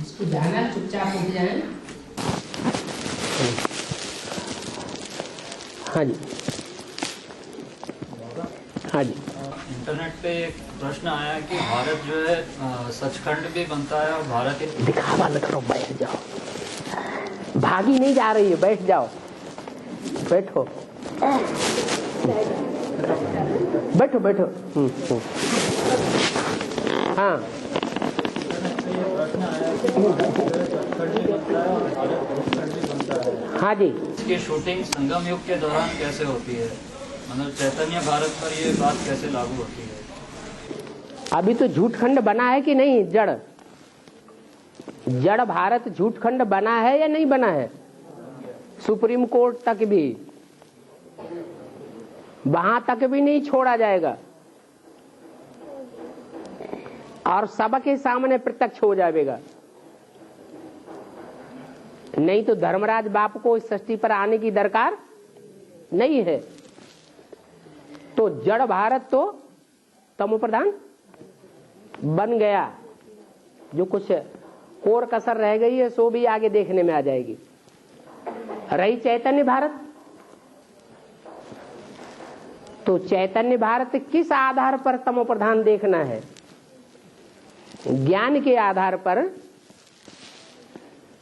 इसको जाना चुपचाप उठ जाए। हाँ जी, हाँ जी। इंटरनेट पे एक प्रश्न आया कि भारत जो है सचखंड भी बनता है और भारत दिखावा न करो, बैठ जाओ, भागी नहीं जा रही है, बैठ जाओ, बैठो बैठो बैठो। हाँ, हाँ जी। इसकी शूटिंग संगम युग के दौरान कैसे होती है, मतलब चैतन्य भारत पर ये बात कैसे लागू होती है? अभी तो झूठखंड बना है कि नहीं? जड़ भारत झूठखंड बना है या नहीं बना है? सुप्रीम कोर्ट तक भी, वहां तक भी नहीं छोड़ा जाएगा और सबके सामने प्रत्यक्ष हो जाएगा। नहीं तो धर्मराज बाप को इस सृष्टि पर आने की दरकार नहीं है। तो जड़ भारत तो तमो प्रधान बन गया। जो कुछ कोर कसर रह गई है सो भी आगे देखने में आ जाएगी। रही चैतन्य भारत, तो चैतन्य भारत किस आधार पर तमो प्रधान देखना है? ज्ञान के आधार पर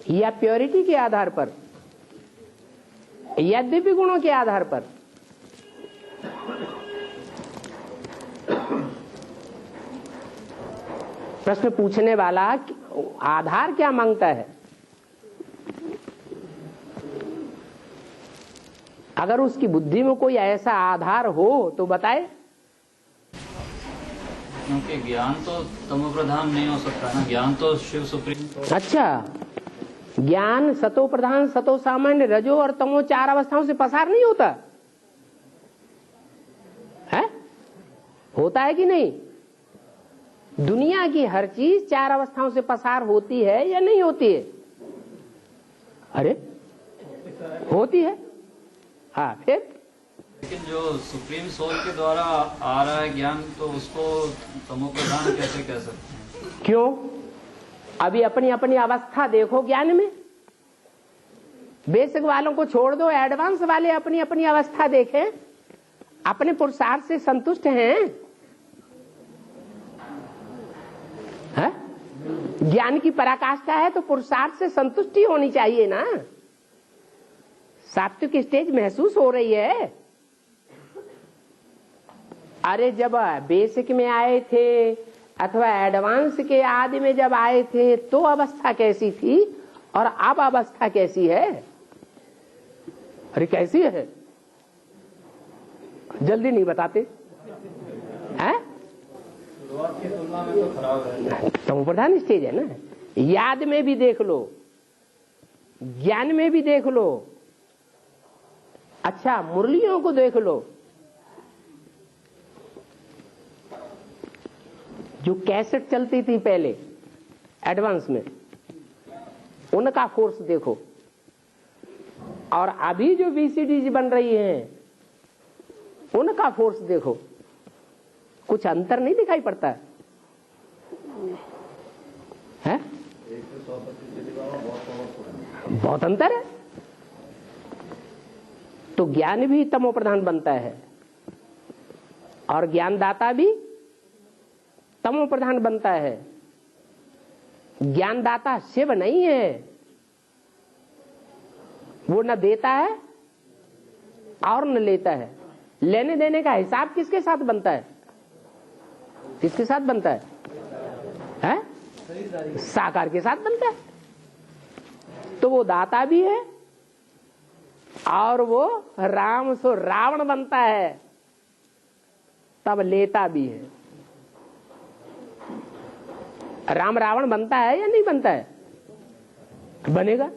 या प्योरिटी के आधार पर या दिव्य गुणों के आधार पर? प्रश्न पूछने वाला आधार क्या मांगता है? अगर उसकी बुद्धि में कोई ऐसा आधार हो तो बताए। क्योंकि ज्ञान तो तमो प्रधान नहीं हो सकता ना, ज्ञान तो शिव सुप्रीम। अच्छा, ज्ञान सतो प्रधान, सतो सामान्य, रजो और तमो चार अवस्थाओं से पसार नहीं होता है? होता है कि नहीं? दुनिया की हर चीज चार अवस्थाओं से पसार होती है या नहीं होती है? अरे होती है। हाँ, फिर लेकिन जो सुप्रीम सोल के द्वारा आ रहा है ज्ञान, तो उसको तमो प्रधान कैसे कह सकते हैं? क्यों? अभी अपनी अपनी अवस्था देखो ज्ञान में। बेसिक वालों को छोड़ दो, एडवांस वाले अपनी अपनी अवस्था देखें। अपने पुरुषार्थ से संतुष्ट हैं? है? ज्ञान की पराकाष्ठा है तो पुरुषार्थ से संतुष्टि होनी चाहिए ना। सात्विक स्टेज महसूस हो रही है। अरे जब बेसिक में आए थे अथवा एडवांस के आदि में जब आए थे तो अवस्था कैसी थी और अब अवस्था कैसी है? अरे कैसी है? जल्दी नहीं बताते हैं? शुरुआत की तुलना में तो खराब है। तमो प्रधान स्टेज है ना। याद में भी देख लो, ज्ञान में भी देख लो। अच्छा, मुरलियों को देख लो। जो कैसेट चलती थी पहले एडवांस में, उनका फोर्स देखो और अभी जो वीसीडीज बन रही हैं उनका फोर्स देखो। कुछ अंतर नहीं दिखाई पड़ता है? बहुत अंतर है। तो ज्ञान भी तमो प्रधान बनता है और ज्ञानदाता भी तमो प्रधान बनता है। ज्ञानदाता शिव नहीं है। वो न देता है और न लेता है। लेने देने का हिसाब किसके साथ बनता है? किसके साथ बनता है? हैं? साकार के साथ बनता है। तो वो दाता भी है और वो राम सो रावण बनता है, तब लेता भी है। राम रावण बनता है या नहीं बनता है? बनेगा।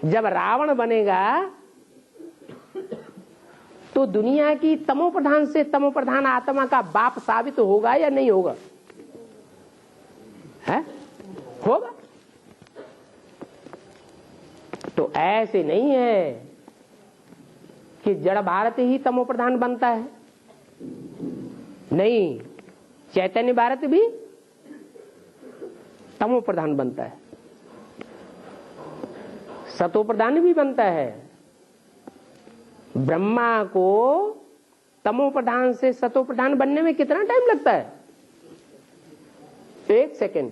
जब रावण बनेगा तो दुनिया की तमो प्रधान से तमो प्रधान आत्मा का बाप साबित होगा या नहीं होगा? है? होगा। तो ऐसे नहीं है कि जड़ भारत ही तमो प्रधान बनता है। नहीं, चैतन्य भारत भी तमो प्रधान बनता है, सतो प्रधान भी बनता है। ब्रह्मा को तमो प्रधान से सतो प्रधान बनने में कितना टाइम लगता है? 1 सेकेंड।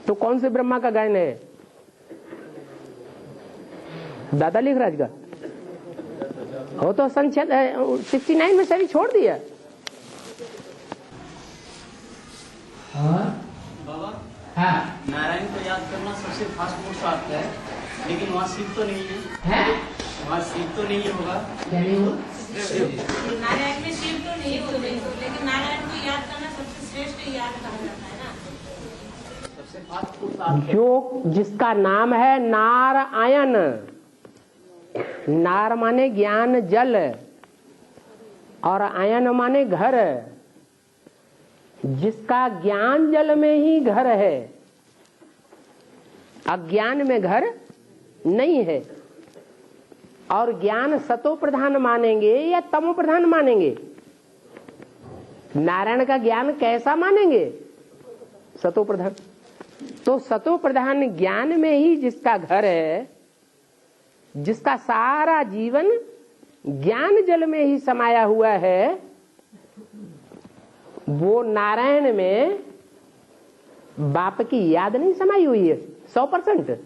तो कौन से ब्रह्मा का गायन है? दादा लिखराज का। वो तो सन 69 में सभी छोड़ दिया। बाबा, हाँ नारायण को याद करना सबसे फास्ट पुरुषार्थ है, लेकिन वहाँ शिव तो नहीं है। वहाँ शिव तो नहीं होगा। नारायण में शिव तो नहीं होते, लेकिन नारायण को याद करना सबसे श्रेष्ठ याद कहा जाता है ना। सबसे फास्ट पुरुषार्थ जो जिसका नाम है नारायण, नार माने ज्ञान जल और आयन माने घर, जिसका ज्ञान जल में ही घर है, अज्ञान में घर नहीं है। और ज्ञान सतो प्रधान मानेंगे या तमो प्रधान मानेंगे? नारायण का ज्ञान कैसा मानेंगे? सतो प्रधान। तो सतो प्रधान ज्ञान में ही जिसका घर है, जिसका सारा जीवन ज्ञान जल में ही समाया हुआ है, वो नारायण में बाप की याद नहीं समाई हुई है 100%।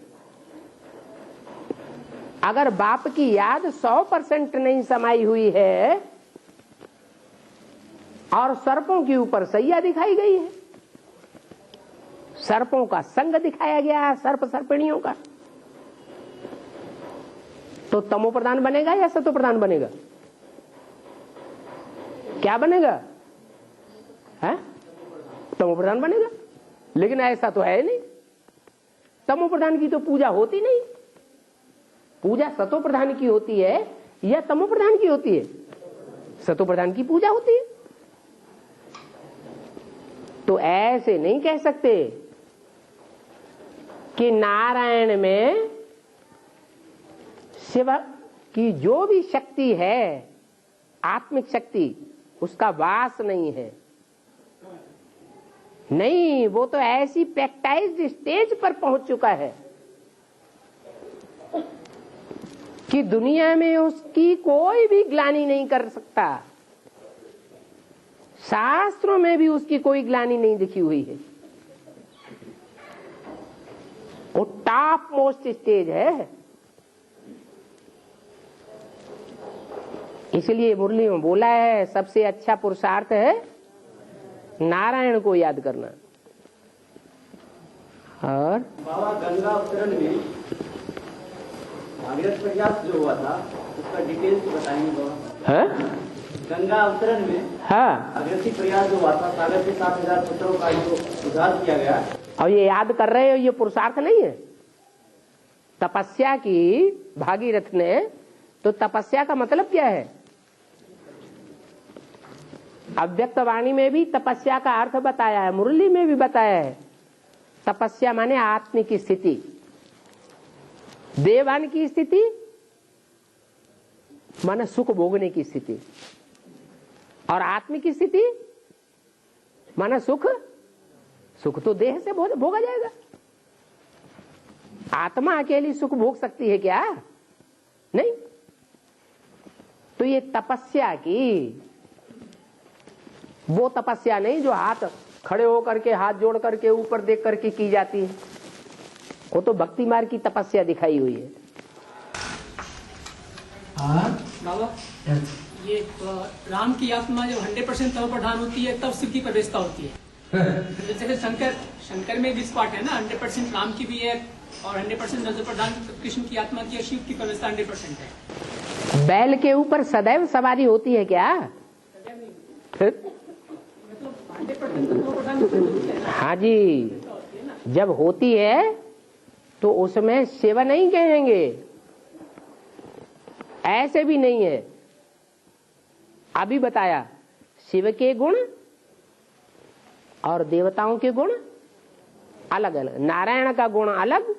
अगर बाप की याद 100% नहीं समाई हुई है और सर्पों के ऊपर सैया दिखाई गई है, सर्पों का संग दिखाया गया है, सर्प सर्पिणियों का, तो तमो प्रधान बनेगा या सतो प्रधान बनेगा? क्या बनेगा? है तमो प्रधान बनेगा। लेकिन ऐसा तो है नहीं, तमो प्रधान की तो पूजा होती नहीं। पूजा सतो प्रधान की होती है या तमो प्रधान की होती है? सतो प्रधान की पूजा होती है। तो ऐसे नहीं कह सकते कि नारायण में शिव की जो भी शक्ति है, आत्मिक शक्ति, उसका वास नहीं है। नहीं, वो तो ऐसी पैक्टाइज्ड स्टेज पर पहुंच चुका है कि दुनिया में उसकी कोई भी ग्लानि नहीं कर सकता। शास्त्रों में भी उसकी कोई ग्लानि नहीं दिखी हुई है। वो टॉप मोस्ट स्टेज है। इसलिए मुरली में बोला है सबसे अच्छा पुरुषार्थ है नारायण को याद करना। और बाबा गंगा अवतरण में भागीरथ प्रयास जो हुआ था उसका डिटेल्स बताएंगे बाबा? है? गंगा अवतरण में हाँ, भागीरथी प्रयास जो हुआ था, सागर के 7,000 पुत्रों का जो उद्धार किया गया। और ये याद कर रहे हो, ये पुरुषार्थ नहीं है। तपस्या की भागीरथ ने, तो तपस्या का मतलब क्या है? अव्यक्त वाणी में भी तपस्या का अर्थ बताया है, मुरली में भी बताया है। तपस्या माने आत्मिक स्थिति, देवान की स्थिति माने सुख भोगने की स्थिति, और आत्मिक स्थिति माने सुख। सुख तो देह से भोगा जाएगा। आत्मा अकेली सुख भोग सकती है क्या? नहीं। तो ये तपस्या की, वो तपस्या नहीं जो हाथ खड़े होकर के, हाथ जोड़ करके, ऊपर देख करके की जाती है। वो तो भक्ति मार्ग की तपस्या दिखाई हुई है। बाबा, ये राम की आत्मा जब 100% तव प्रधान होती है तब शिव की प्रवेशता होती है। जैसे शंकर में 20 पार्ट है ना, 100% राम की भी है और 100% रज प्रधान कृष्ण की आत्मा की, शिव की प्रवेशता 100% है। बैल के ऊपर सदैव सवारी होती है क्या? हाँ जी, जब होती है तो उसमें शिव नहीं कहेंगे, ऐसे भी नहीं है। अभी बताया शिव के गुण और देवताओं के गुण अलग अलग, नारायण का गुण अलग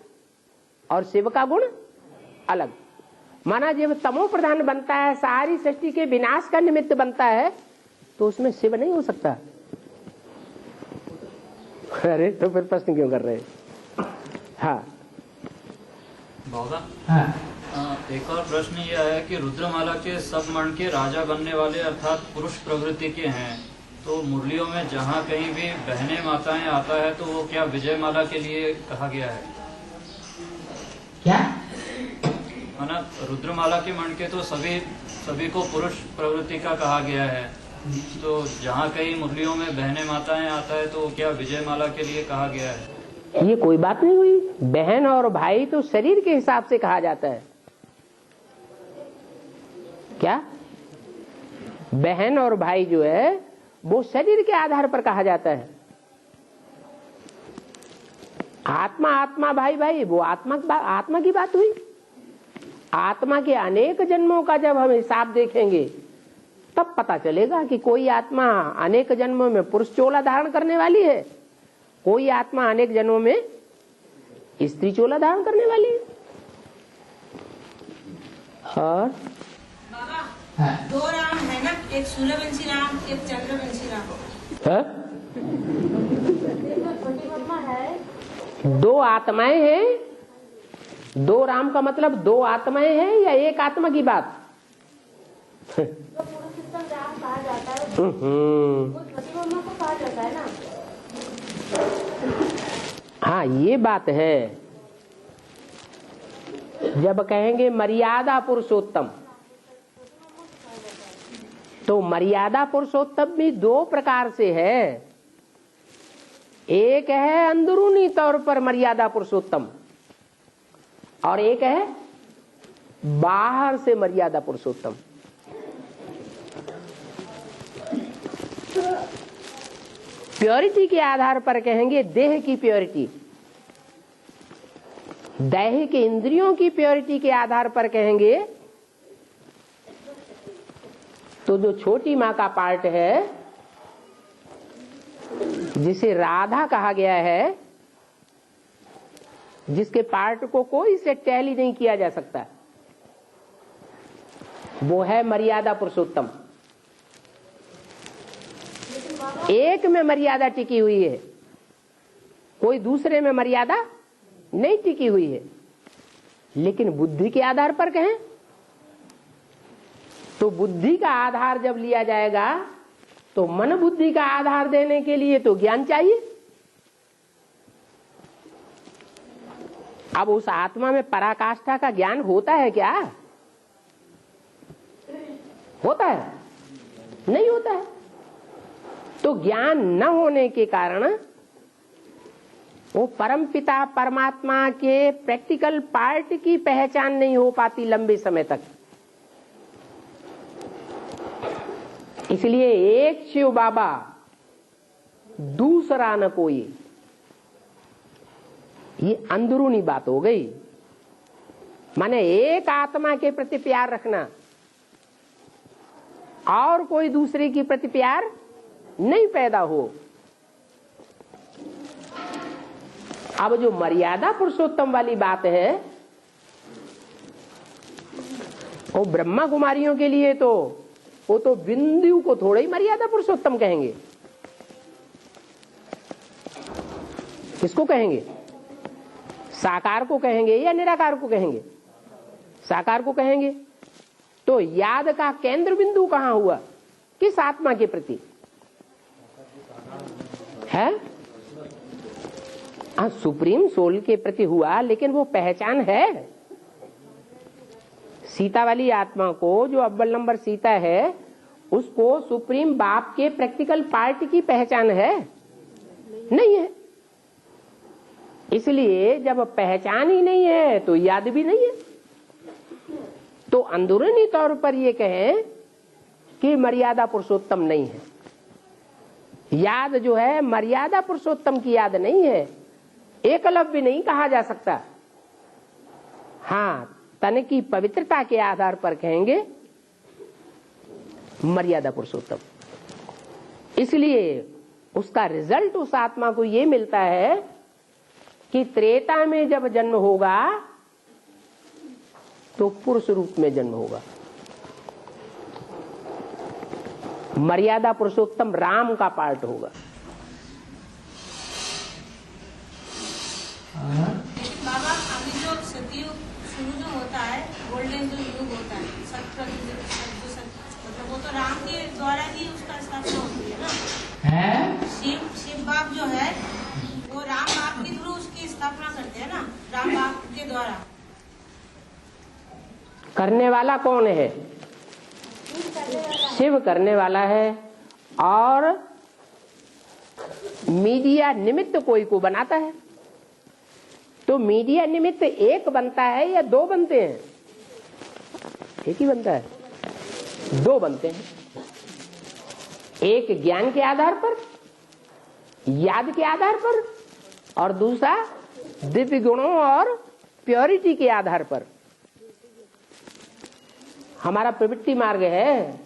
और शिव का गुण अलग। माना जब तमो प्रधान बनता है, सारी सृष्टि के विनाश का निमित्त बनता है, तो उसमें शिव नहीं हो सकता। अरे तो फिर प्रश्न क्यों कर रहे हैं? हाँ बाबा, हाँ। एक और प्रश्न यह है कि रुद्रमाला के सब मण के राजा बनने वाले अर्थात पुरुष प्रवृत्ति के हैं, तो मुरलियों में जहाँ कहीं भी बहने माताएं आता है तो वो क्या विजय माला के लिए कहा गया है? क्या? माना रुद्रमाला के मण के तो सभी को पुरुष प्रवृत्ति का कहा गया है, तो जहाँ कहीं मुरलियों में बहने माताएं आता है तो क्या विजय माला के लिए कहा गया है? ये कोई बात नहीं हुई। बहन और भाई तो शरीर के हिसाब से कहा जाता है। क्या? बहन और भाई जो है वो शरीर के आधार पर कहा जाता है। आत्मा आत्मा भाई भाई वो आत्मा की बात हुई। आत्मा के अनेक जन्मों का जब हम हिसाब देखेंगे तब पता चलेगा कि कोई आत्मा अनेक जन्मों में पुरुष चोला धारण करने वाली है, कोई आत्मा अनेक जन्मों में स्त्री चोला धारण करने वाली है। और बाबा, दो राम है ना, एक सूर्यवंशी राम, एक चंद्रवंशी राम। दो आत्माएं हैं। दो राम का मतलब दो आत्माएं हैं या एक आत्मा की बात? हाँ ये बात है। जब कहेंगे मर्यादा पुरुषोत्तम, तो मर्यादा पुरुषोत्तम भी दो प्रकार से है। एक है अंदरूनी तौर पर मर्यादा पुरुषोत्तम और एक है बाहर से मर्यादा पुरुषोत्तम। प्योरिटी के आधार पर कहेंगे देह की प्योरिटी, दैहिक इंद्रियों की प्योरिटी के आधार पर कहेंगे तो जो छोटी माँ का पार्ट है जिसे राधा कहा गया है, जिसके पार्ट को कोई से टैली नहीं किया जा सकता, वो है मर्यादा पुरुषोत्तम। एक में मर्यादा टिकी हुई है, कोई दूसरे में मर्यादा नहीं टिकी हुई है। लेकिन बुद्धि के आधार पर कहें तो बुद्धि का आधार जब लिया जाएगा तो मन बुद्धि का आधार देने के लिए तो ज्ञान चाहिए। अब उस आत्मा में पराकाष्ठा का ज्ञान होता है क्या? होता है? नहीं होता है। तो ज्ञान न होने के कारण वो परमपिता परमात्मा के प्रैक्टिकल पार्ट की पहचान नहीं हो पाती लंबे समय तक। इसलिए एक शिव बाबा दूसरा न कोई, ये अंदरूनी बात हो गई। माने एक आत्मा के प्रति प्यार रखना और कोई दूसरे के प्रति प्यार नहीं पैदा हो। अब जो मर्यादा पुरुषोत्तम वाली बात है वो ब्रह्मा कुमारियों के लिए तो वो तो बिंदु को थोड़ा ही मर्यादा पुरुषोत्तम कहेंगे। किसको कहेंगे? साकार को कहेंगे या निराकार को कहेंगे? साकार को कहेंगे। तो याद का केंद्र बिंदु कहां हुआ? किस आत्मा के प्रति है? सुप्रीम सोल के प्रति हुआ, लेकिन वो पहचान है सीता वाली आत्मा को, जो अव्वल नंबर सीता है, उसको सुप्रीम बाप के प्रैक्टिकल पार्ट की पहचान है? नहीं है। इसलिए जब पहचान ही नहीं है तो याद भी नहीं है। तो अंदरूनी तौर पर ये कहें कि मर्यादा पुरुषोत्तम नहीं है। याद जो है मर्यादा पुरुषोत्तम की याद नहीं है, एकलव्य नहीं कहा जा सकता। हाँ, तन की पवित्रता के आधार पर कहेंगे मर्यादा पुरुषोत्तम। इसलिए उसका रिजल्ट उस आत्मा को ये मिलता है कि त्रेता में जब जन्म होगा तो पुरुष रूप में जन्म होगा। मर्यादा पुरुषोत्तम राम का पार्ट होगा। करने वाला कौन है? शिव करने वाला है, और मीडिया निमित्त कोई को बनाता है। तो मीडिया निमित्त एक बनता है या दो बनते हैं? एक ही बनता है, दो बनते हैं। एक ज्ञान के आधार पर, याद के आधार पर, और दूसरा दिव्य गुणों और प्योरिटी के आधार पर। हमारा प्रवृत्ति मार्ग है,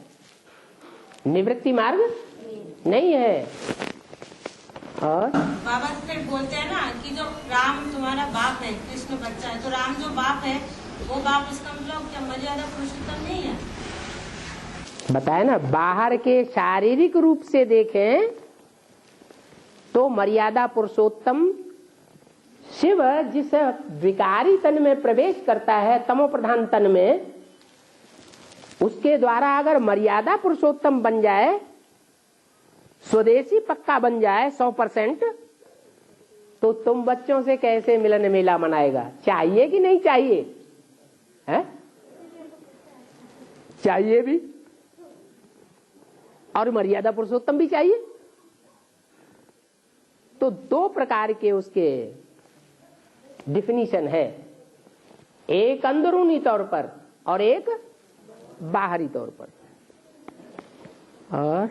निवृत्ति मार्ग नहीं है। और बाबा फिर बोलते हैं ना कि जो राम तुम्हारा बाप है, कृष्ण बच्चा है, तो राम जो बाप है वो बाप, इसका मतलब क्या मर्यादा पुरुषोत्तम नहीं है? बताए ना, बाहर के शारीरिक रूप से देखें तो मर्यादा पुरुषोत्तम शिव जिस विकारी तन में प्रवेश करता है, तमो प्रधान तन में, उसके द्वारा अगर मर्यादा पुरुषोत्तम बन जाए, स्वदेशी पक्का बन जाए 100%, तो तुम बच्चों से कैसे मिलन मेला मनाएगा? चाहिए कि नहीं चाहिए? है? चाहिए भी, और मर्यादा पुरुषोत्तम भी चाहिए। तो दो प्रकार के उसके डिफिनीशन है, एक अंदरूनी तौर पर और एक बाहरी तौर पर। और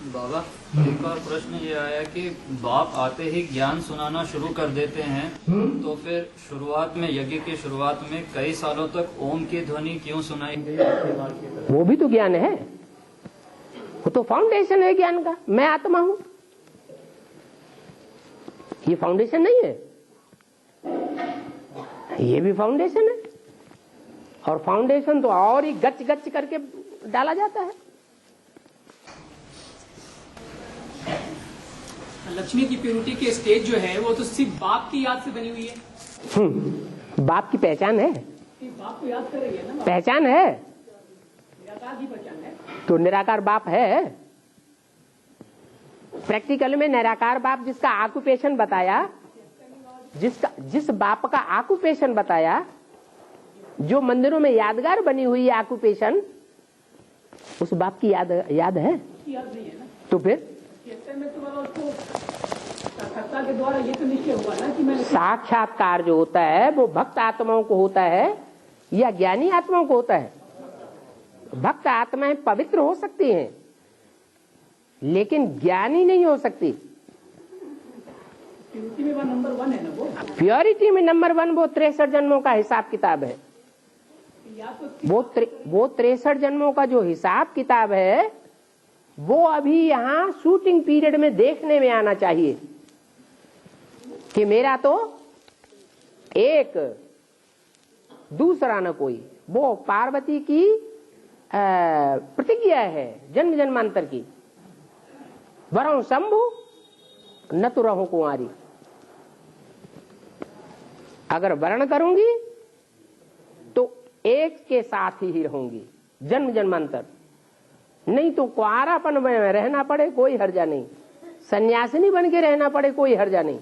बाबा, एक और प्रश्न ये आया कि बाप आते ही ज्ञान सुनाना शुरू कर देते हैं, तो फिर शुरुआत में, यज्ञ की शुरुआत में कई सालों तक ओम की ध्वनि क्यों सुनाई गई? वो भी तो ज्ञान है, वो तो फाउंडेशन है ज्ञान का। मैं आत्मा हूं, ये फाउंडेशन नहीं है? ये भी फाउंडेशन है, और फाउंडेशन तो और ही गच गच करके डाला जाता है। लक्ष्मी की प्योरिटी के स्टेज जो है वो तो सिर्फ बाप की याद से बनी हुई है। बाप की पहचान है, बाप को याद कर रही है ना, पहचान है, निराकार की पहचान है। तो निराकार बाप है। प्रैक्टिकल में निराकार बाप जिसका ऑक्यूपेशन बताया, जिस बाप का ऑक्यूपेशन बताया, जो मंदिरों में यादगार बनी हुई है ऑक्यूपेशन, उस बाप की याद है? याद नहीं है ना। तो फिर में तो उसको साक्षात्कार के द्वारा ये तो निश्चय हुआ ना कि मैं, साक्षात्कार जो होता है वो भक्त आत्माओं को होता है या ज्ञानी आत्माओं को होता है? भक्त आत्माएं पवित्र हो सकती हैं, लेकिन ज्ञानी नहीं हो सकती। प्योरिटी में नंबर 1 है ना वो। प्योरिटी में नंबर 1 वो 63 जन्मों का हिसाब किताब है। वो 63 जन्मों का जो हिसाब किताब है वो अभी यहाँ शूटिंग पीरियड में देखने में आना चाहिए कि मेरा तो एक, दूसरा न कोई। वो पार्वती की प्रतिज्ञा है जन्म जन्मांतर की, वरं शंभु न तो रहूं कुंवारी। अगर वर्ण करूंगी तो एक के साथ ही रहूंगी जन्म जन्मांतर, नहीं तो कुंवारापन में रहना पड़े कोई हर्जा नहीं, सन्यासिनी बन के रहना पड़े कोई हर्जा नहीं।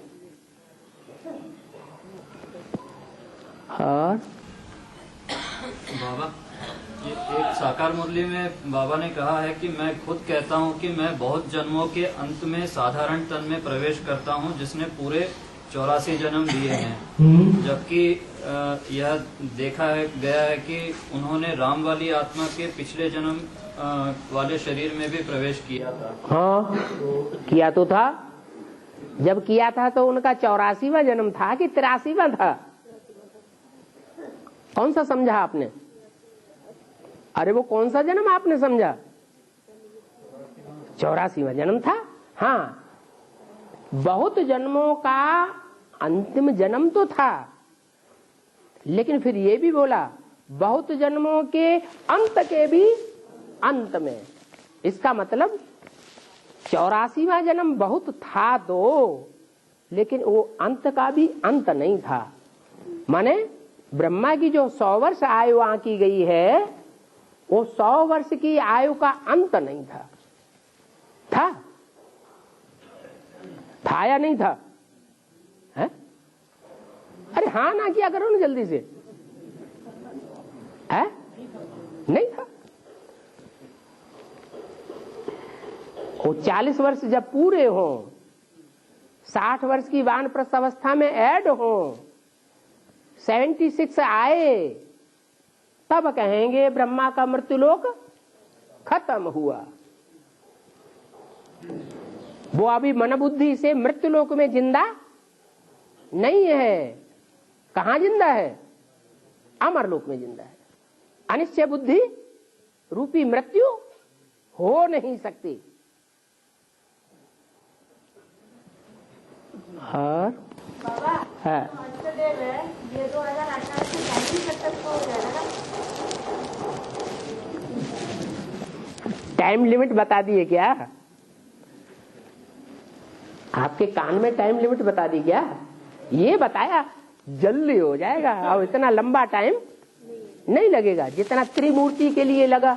और बाबा, ये एक साकार मुरली में बाबा ने कहा है कि मैं खुद कहता हूँ कि मैं बहुत जन्मों के अंत में साधारण तन में प्रवेश करता हूँ जिसने पूरे 84 जन्म लिए हैं, जबकि यह देखा गया है कि उन्होंने राम वाली आत्मा के पिछले जन्म वाले शरीर में भी प्रवेश किया था। हाँ, किया तो था। जब किया था तो उनका 84वां जन्म था कि 83वां था? कौन सा समझा आपने? अरे वो कौन सा जन्म आपने समझा? 84वां जन्म था। हाँ, बहुत जन्मों का अंतिम जन्म तो था, लेकिन फिर ये भी बोला बहुत जन्मों के अंत के भी अंत में। इसका मतलब 84वां जन्म बहुत था तो, लेकिन वो अंत का भी अंत नहीं था। माने ब्रह्मा की जो 100 वर्ष आयु आंकी गई है, वो 100 वर्ष की आयु का अंत नहीं था। था या नहीं था? है? अरे हाँ ना किया करो ना जल्दी से। है? नहीं था। वो 40 वर्ष जब पूरे हों, 60 वर्ष की वानप्रस्थ अवस्था में ऐड हों, 76 आए, तब कहेंगे ब्रह्मा का मृत्युलोक खत्म हुआ। वो अभी मन बुद्धि से मृत्युलोक में जिंदा नहीं है। कहां जिंदा है? अमरलोक में जिंदा है। अनिश्चय बुद्धि रूपी मृत्यु हो नहीं सकती। और है ये 2018 से टाइमिंग तक हो जाएगा। टाइम लिमिट बता दिए क्या? आपके कान में टाइम लिमिट बता दी क्या? ये बताया जल्दी हो जाएगा और इतना लंबा टाइम नहीं लगेगा जितना त्रिमूर्ति के लिए लगा।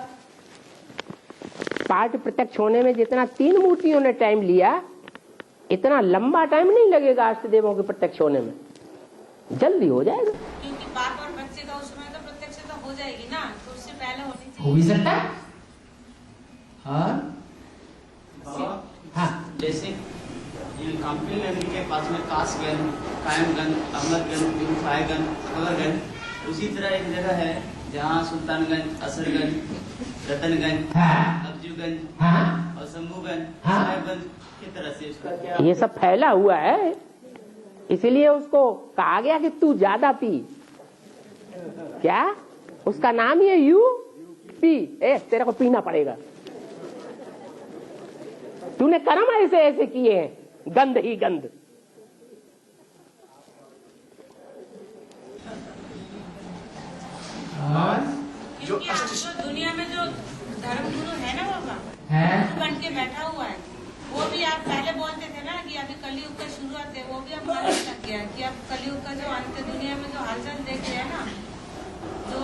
पाठ प्रत्यक्ष होने में जितना 3 मूर्तियों ने टाइम लिया, इतना लंबा टाइम नहीं लगेगा अष्टदेवों के प्रत्यक्ष होने में, जल्दी हो जाएगा। क्योंकि बाप और बच्चे का उस समय तो प्रत्यक्षता हो जाएगी ना, तो उससे पहले होनी हो भी सकता है। हाँ, जैसे ये काम्पिल नदी के पास में कासगंज, कायमगंज, अमरगंज, गुरुफायगंज, खबरगंज, उसी तरह एक जगह है जहाँ सुल्तानगंज, असरगंज, रतनगंज, अफजूगंज और शंभूगंज, साहेबगंज की तरह से उसका ये सब फैला हुआ है, इसीलिए उसको कहा गया कि तू ज्यादा पी। क्या उसका नाम ही है यूपी। तेरे को पीना पड़ेगा, तूने कर्म ऐसे ऐसे किए हैं, गंध ही गंध। क्योंकि आज जो दुनिया में जो धर्मगुरु है ना बाबा, बन के बैठा हुआ है, वो भी आप पहले बोलते थे ना कि अभी कलयुग का शुरुआत है, वो भी अब मानने लग गया कि अब कलयुग का जो अंत दुनिया में जो हालचाल देख रहे हैं ना, जो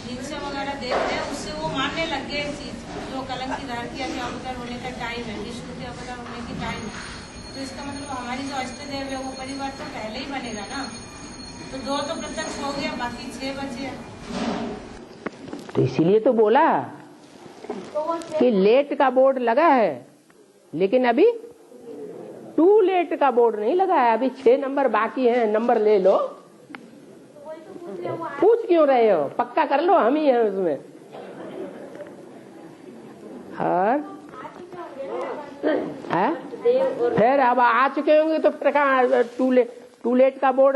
हिंसा वगैरह देख रहे हैं, उससे वो मानने लग गए चीज, जो कलंकी धार की अभी अवतार होने का टाइम है, विष्णु के अवतार होने की टाइम है। तो इसका मतलब हमारी जो अष्टदेव है वो परिवार तो पहले ही बनेगा ना। तो 2 तो प्रत्यक्ष हो गया, बाकी 6 बचे। तो इसीलिए तो बोला कि लेट का बोर्ड लगा है, लेकिन अभी टू लेट का बोर्ड नहीं लगा है। अभी 6 नंबर बाकी हैं, नंबर ले लो। पूछ क्यों रहे हो? पक्का कर लो, हम ही हैं उसमें। और फिर अब आ चुके होंगे तो फिर कहाँ टू लेट का बोर्ड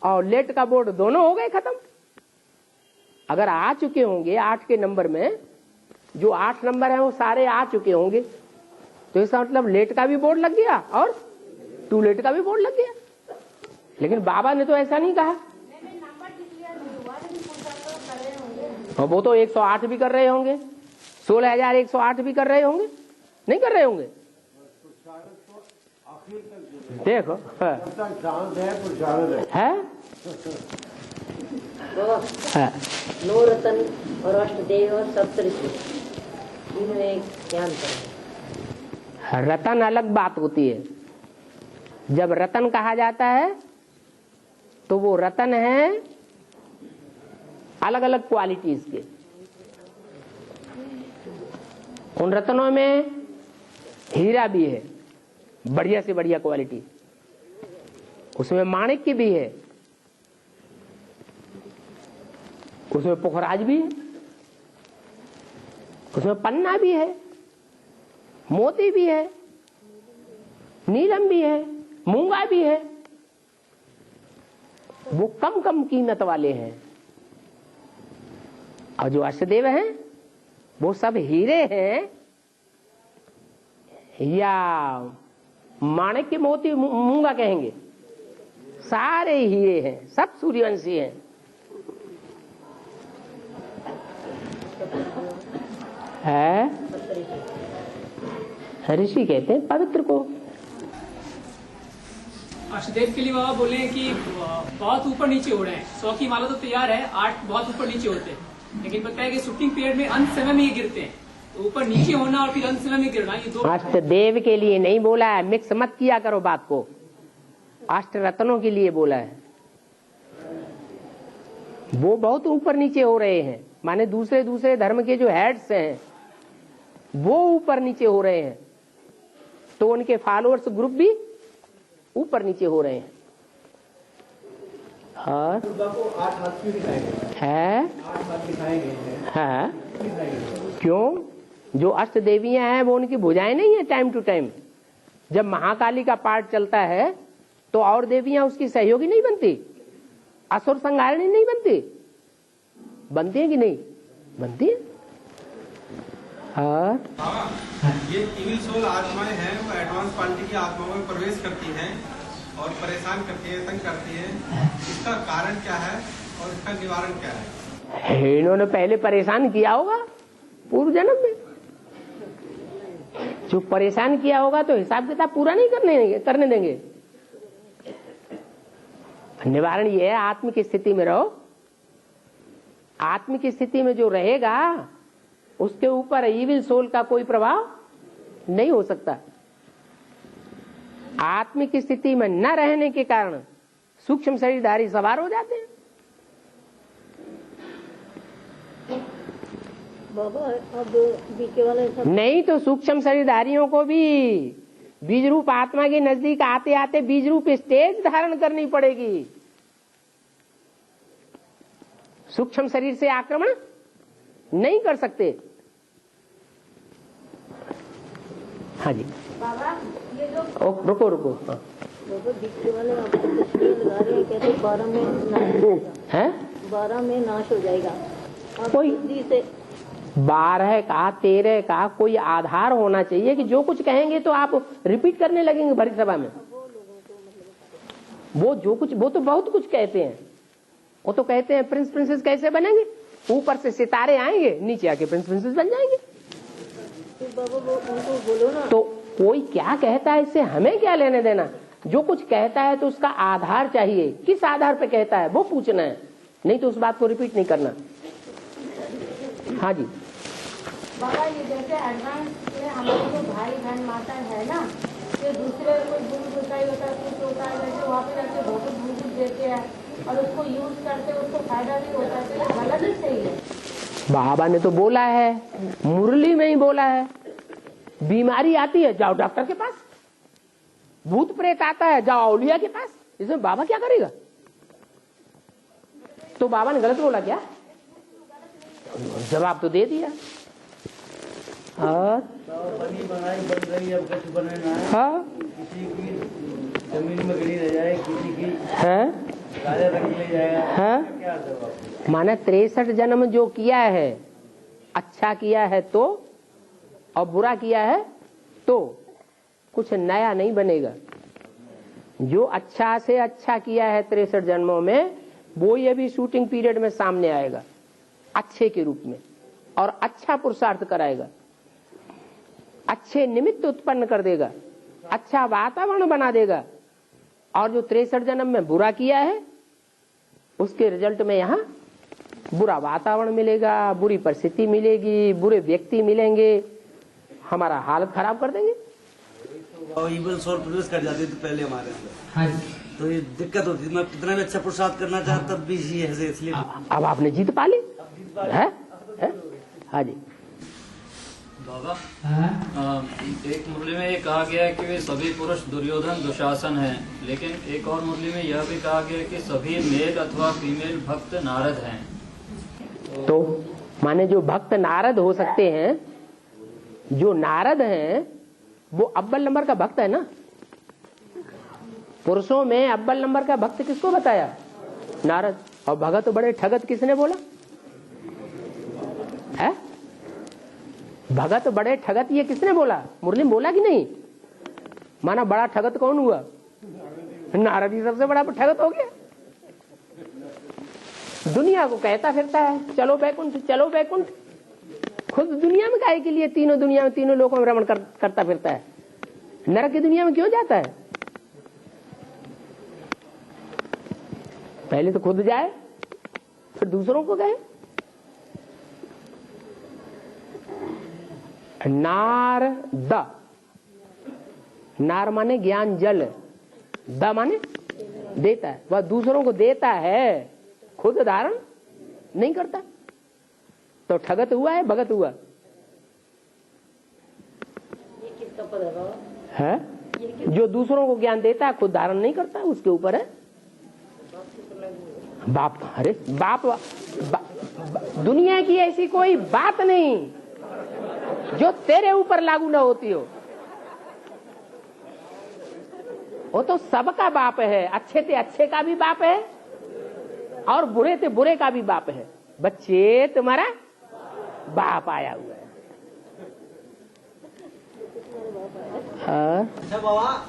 और लेट का बोर्ड दोनों हो गए खत्म। अगर आ चुके होंगे 8 के नंबर में, जो 8 नंबर है वो सारे आ चुके होंगे, तो इसका मतलब लेट का भी बोर्ड लग गया और टू लेट का भी बोर्ड लग गया। लेकिन बाबा ने तो ऐसा नहीं कहा। और वो तो 108 भी कर रहे होंगे, 16,108 भी कर रहे होंगे, नहीं कर रहे होंगे। देखो है नवरत्न और अष्टदेव और सप्तऋषि, इनमें क्या अंतर है? रतन अलग बात होती है। जब रतन कहा जाता है तो वो रतन है अलग अलग क्वालिटीज के। उन रत्नों में हीरा भी है, बढ़िया से बढ़िया क्वालिटी, उसमें माणिक्य भी है, उसमें पुखराज भी है, उसमें पन्ना भी है, मोती भी है, नीलम भी है, मूंगा भी है। वो कम कम कीमत वाले हैं। और जो अष्टदेव हैं वो सब हीरे हैं या माणिक्य मोती मूंगा कहेंगे, सारे हीरे हैं, सब सूर्यवंशी हैं। है ऋषि कहते हैं पवित्र को। अष्टदेव के लिए बाबा बोले हैं कि बहुत ऊपर नीचे हो रहे हैं। 100 की माला तो तैयार है, 8 बहुत ऊपर नीचे होते हैं, लेकिन बताया कि शूटिंग पीरियड में अंत समय में ये गिरते हैं। तो ऊपर नीचे होना और फिर अंत समय में गिरना, ये 2 अष्टदेव के लिए नहीं बोला है, मिक्स मत किया करो बात को। अष्ट रत्नों के लिए बोला है। वो बहुत ऊपर नीचे हो रहे हैं, माने दूसरे दूसरे धर्म के जो हेड्स हैं वो ऊपर नीचे हो रहे हैं, तो उनके फॉलोअर्स ग्रुप भी ऊपर नीचे हो रहे हैं। और को 8 हाथ क्यों दिखाए गए है 8 हाथ दिखाए गए हैं है क्यों? जो अष्ट देवियां हैं वो उनकी भुजाएं नहीं है टाइम टू टाइम। जब महाकाली का पाठ चलता है तो और देवियां उसकी सहयोगी नहीं बनती, असुर संहारिणी नहीं बनती, बनती है कि नहीं? बनती है। और ये इविल सोल आत्माएं हैं वो एडवांस क्वालिटी की आत्माओं में प्रवेश करती हैं और परेशान करती है, तंग करती है। इसका कारण क्या है और इसका निवारण क्या है? इन्होंने पहले परेशान किया होगा पूर्व जन्म में, जो परेशान किया होगा तो हिसाब किताब पूरा नहीं करने देंगे। निवारण ये है, आत्म की स्थिति में रहो। आत्म की स्थिति में जो रहेगा उसके ऊपर इविल सोल का कोई प्रभाव नहीं हो सकता। आत्म की स्थिति में न रहने के कारण सूक्ष्म शरीरधारी सवार हो जाते हैं। बाबा अब बीके वाले सब नहीं तो सूक्ष्म शरीरधारियों को भी बीज रूप आत्मा के नजदीक आते आते बीज रूप स्टेज धारण करनी पड़ेगी। सूक्ष्म शरीर से आक्रमण नहीं कर सकते। हाँ जी बाबा ये जो रुको रुको। हाँ बाबा बीके वाले आपको तस्वीर लगा रहे हैं, कहते 12 में नाश हो जाएगा, है 12 में नाश हो जाएगा। और कोई बुद्धि से 12 का 13 का कोई आधार होना चाहिए कि जो कुछ कहेंगे तो आप रिपीट करने लगेंगे भरी सभा में। वो जो कुछ वो तो बहुत कुछ कहते हैं। वो तो कहते हैं प्रिंस प्रिंसेस कैसे बनेंगे, ऊपर से सितारे आएंगे नीचे आके प्रिंस प्रिंसेस बन जाएंगे। तो बाबा वो उनको बोलो ना। तो कोई क्या कहता है इससे हमें क्या लेने देना। जो कुछ कहता है तो उसका आधार चाहिए, किस आधार पे कहता है वो पूछना है, नहीं तो उस बात को रिपीट नहीं करना। हाँ जी बाबा ये जैसे एडवांस में हमारे जो भाई बहन माता है ना, ये दूसरे कोई गुरु गुसाई होता है, कुछ होता है, जैसे वहाँ पे जाके भौतिक भूगुल देते हैं और उसको यूज करते हैं, उसको फायदा भी होता है, तो ये गलत ही सही है। बाबा ने तो बोला है, मुरली में ही बोला है, बीमारी आती है जाओ डॉक्टर के पास, भूत प्रेत आता है जाओ औलिया के पास। इसमें बाबा क्या करेगा? तो बाबा ने गलत बोला क्या? जवाब तो दे दिया। बनी बनाई बन रही, अब कुछ बनना है। हाँ किसी की जमीन में गिरी रह जाए, किसी की है राजा रख ले जाएगा। हाँ क्या जवाब? माने 63 जन्म जो किया है, अच्छा किया है तो और बुरा किया है तो कुछ नया नहीं बनेगा। जो अच्छा से अच्छा किया है 63 जन्मों में, वो ये भी शूटिंग पीरियड में सामने आएगा अच्छे के रूप में, और अच्छा पुरुषार्थ कराएगा, अच्छे निमित्त उत्पन्न कर देगा, अच्छा वातावरण बना देगा। और जो 63 जन्म में बुरा किया है उसके रिजल्ट में यहाँ बुरा वातावरण मिलेगा, बुरी परिस्थिति मिलेगी, बुरे व्यक्ति मिलेंगे, हमारा हालत खराब कर देंगे। इविल सोल प्रवेश कर जाती थी पहले हमारे अंदर, तो ये दिक्कत होती थी। मैं कितना भी अच्छा पुरुषार्थ करना चाहता तब भी ये है, इसलिए अब आपने जीत पा ली है? हाँ जी बाबा एक मुरली में ये कहा गया है कि वे सभी पुरुष दुर्योधन दुशासन हैं, लेकिन एक और मुरली में यह भी कहा गया है कि सभी मेल अथवा फीमेल भक्त नारद हैं। तो माने जो भक्त नारद हो सकते हैं, जो नारद हैं वो अव्वल नंबर का भक्त है ना। पुरुषों में अव्वल नंबर का भक्त किसको बताया? नारद। और भगत बड़े ठगत किसने बोला है? भगत बड़े ठगत ये किसने बोला? मुरली में बोला कि नहीं? माना बड़ा ठगत कौन हुआ? नारद ही सबसे बड़ा ठगत हो गया। दुनिया को कहता फिरता है चलो बैकुंठ चलो बैकुंठ, खुद दुनिया में काहे के लिए तीनों दुनिया में तीनों लोगों में भ्रमण करता फिरता है, नरक की दुनिया में क्यों जाता है? पहले तो खुद जाए फिर दूसरों को कहे। नार द, नार माने ज्ञान जल, द माने देता है, वह दूसरों को देता है, खुद धारण नहीं करता, तो ठगत हुआ है, भगत हुआ ये किसका पद है बाबा? है? जो दूसरों को ज्ञान देता है खुद धारण नहीं करता, उसके ऊपर है बाप। अरे बाप दुनिया की ऐसी कोई बात नहीं जो तेरे ऊपर लागू ना होती हो। वो तो सबका बाप है, अच्छे से अच्छे का भी बाप है और बुरे से बुरे का भी बाप है। बच्चे तुम्हारा बाप आया हुआ है। हाँ? अच्छा बाबा,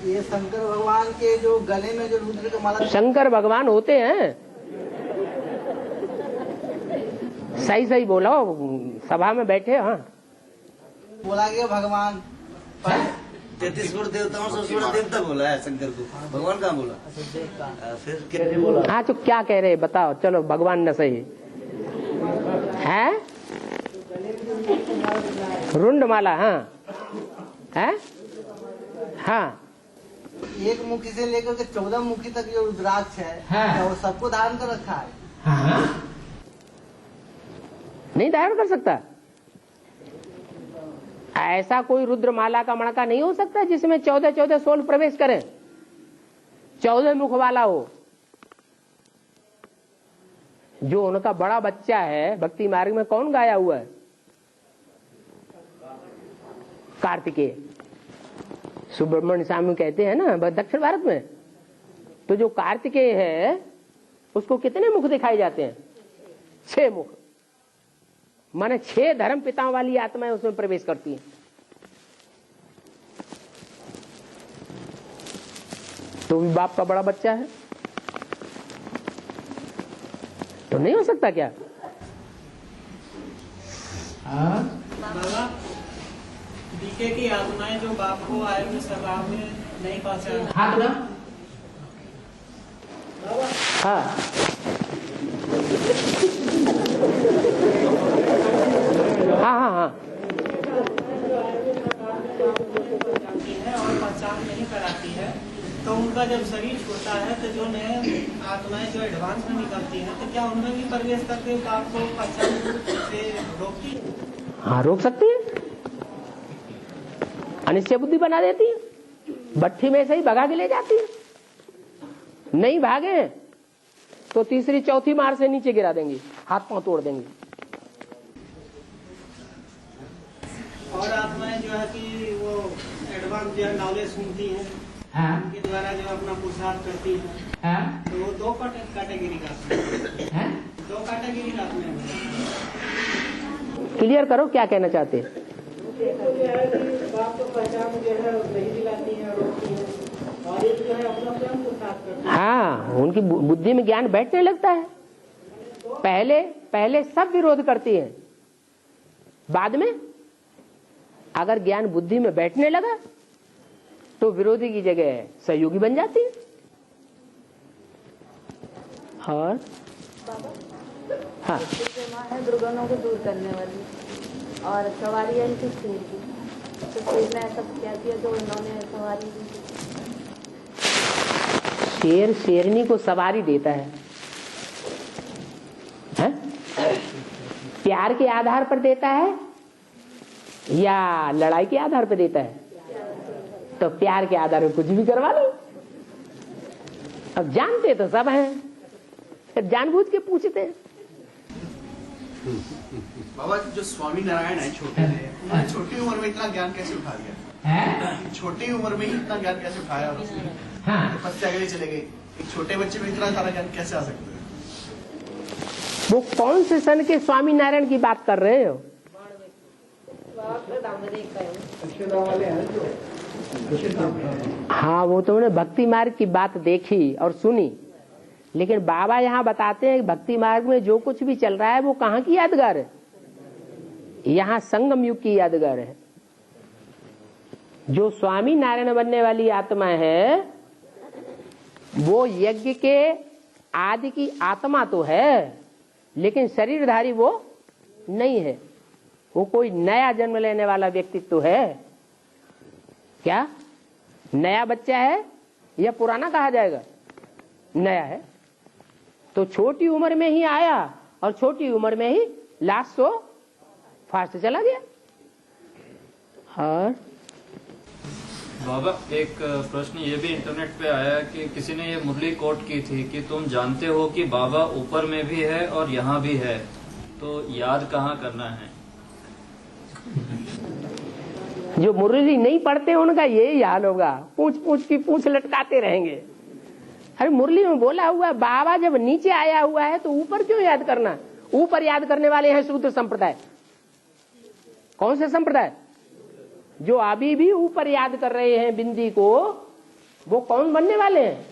ये शंकर भगवान के जो गले में जो रुद्र का माला, शंकर भगवान होते हैं, सही सही बोलो, सभा में बैठे। हाँ, बोला गया भगवान 33 करोड़ देवताओं से 16 देवता बोला है शंकर को, भगवान कहाँ बोला? फिर कैसे बोला? हाँ तो क्या कह रहे बताओ, चलो भगवान न सही है। रुंडमाला, हाँ है, हाँ। एक मुखी से लेकर के 14 मुखी तक जो रुद्राक्ष है, हाँ। वो सबको धारण कर रखा है। हाँ। नहीं धारण कर सकता, ऐसा कोई रुद्रमाला का मणका नहीं हो सकता जिसमें 14 सोल प्रवेश करें, 14 मुख वाला हो। जो उनका बड़ा बच्चा है भक्ति मार्ग में कौन गाया हुआ है? कार्तिकेय। सुब्रमण्य स्वामी कहते हैं ना दक्षिण भारत में, तो जो कार्तिकेय है उसको कितने मुख दिखाए जाते हैं? 6 मुख, माने 6 धर्म पिताओं वाली आत्माएं उसमें प्रवेश करती हैं। तो भी बाप का बड़ा बच्चा है, तो नहीं हो सकता क्या? बाबा, डीके की आत्माएं जो बाप को आयु सभा में नहीं पहचान। हाथ ना, हाँ हाँ हाँ हाँ, और पहचान नहीं कराती है, तो उनका जब शरीर छोड़ता है तो जो नए आत्माएं जो एडवांस में निकलती हैं, तो क्या उनमें भी प्रवेश करके बाप को पहचान से रोकती है? हाँ रोक सकती है, अनिश्चय बुद्धि बना देती है, भट्ठी में से ही भगा के ले जाती है। नहीं भागे तो तीसरी चौथी मार से नीचे गिरा देंगी, हाथ पांव तोड़ देंगी। और आत्माएं जो है कि वो एडवांस जो है नॉलेज सुनती हैं, उनके द्वारा जो अपना पुरुषार्थ करती है, तो वो 2 कैटेगरी का है, 2 कैटेगरी का आत्माएं। क्लियर करो क्या कहना चाहते हैं? बाप को पहचान जो है नहीं दिलाती है, रोकती है, और एक जो है अपना स्वयं पुरुषार्थ करती है। हाँ, उनकी बुद्धि में ज्ञान बैठने लगता है। पहले सब विरोध करती है, बाद में अगर ज्ञान बुद्धि में बैठने लगा तो विरोधी की जगह सहयोगी बन जाती है। और हाँ, है दुर्गुणों को दूर करने वाली, और सवारी है इनकी शेर की, तो शेर ने ऐसा क्या किया तो उन्होंने सवारी दी। शेर शेरनी को सवारी देता है? प्यार के आधार पर देता है या लड़ाई के आधार पर देता है? तो प्यार के आधार पर कुछ भी करवा लो। अब जानते तो सब हैं, फिर जानबूझ के पूछते हैं। बाबा जो स्वामी नारायण है छोटे हैं, उन्होंने छोटी उम्र में इतना ज्ञान कैसे उठा लिया? छोटी उम्र में ही इतना ज्ञान कैसे उठाया? तपस्या के लिए चले गए, एक छोटे बच्चे में इतना सारा ज्ञान कैसे आ सकता है? वो कौन से सन के स्वामी नारायण की बात कर रहे हो? हाँ, वो तुमने भक्ति मार्ग की बात देखी और सुनी, लेकिन बाबा यहाँ बताते हैं भक्ति मार्ग में जो कुछ भी चल रहा है वो कहाँ की यादगार है? यहाँ संगम युग की यादगार है। जो स्वामी नारायण बनने वाली आत्मा है वो यज्ञ के आदि की आत्मा तो है, लेकिन शरीरधारी वो नहीं है। वो कोई नया जन्म लेने वाला व्यक्तित्व है। क्या नया बच्चा है या पुराना कहा जाएगा? नया है। तो छोटी उम्र में ही आया और छोटी उम्र में ही लास्ट शो फास्ट चला गया। और बाबा एक प्रश्न ये भी इंटरनेट पे आया कि किसी ने ये मुरली कोट की थी कि तुम जानते हो कि बाबा ऊपर में भी है और यहाँ भी है, तो याद कहाँ करना है? जो मुरली नहीं पढ़ते उनका यही हाल होगा, पूछ पूछ की पूछ लटकाते रहेंगे। अरे मुरली में बोला हुआ बाबा जब नीचे आया हुआ है तो ऊपर क्यों याद करना? ऊपर याद करने वाले हैं सूत्र संप्रदाय। कौन से संप्रदाय? जो अभी भी ऊपर याद कर रहे हैं बिंदी को, वो कौन बनने वाले हैं?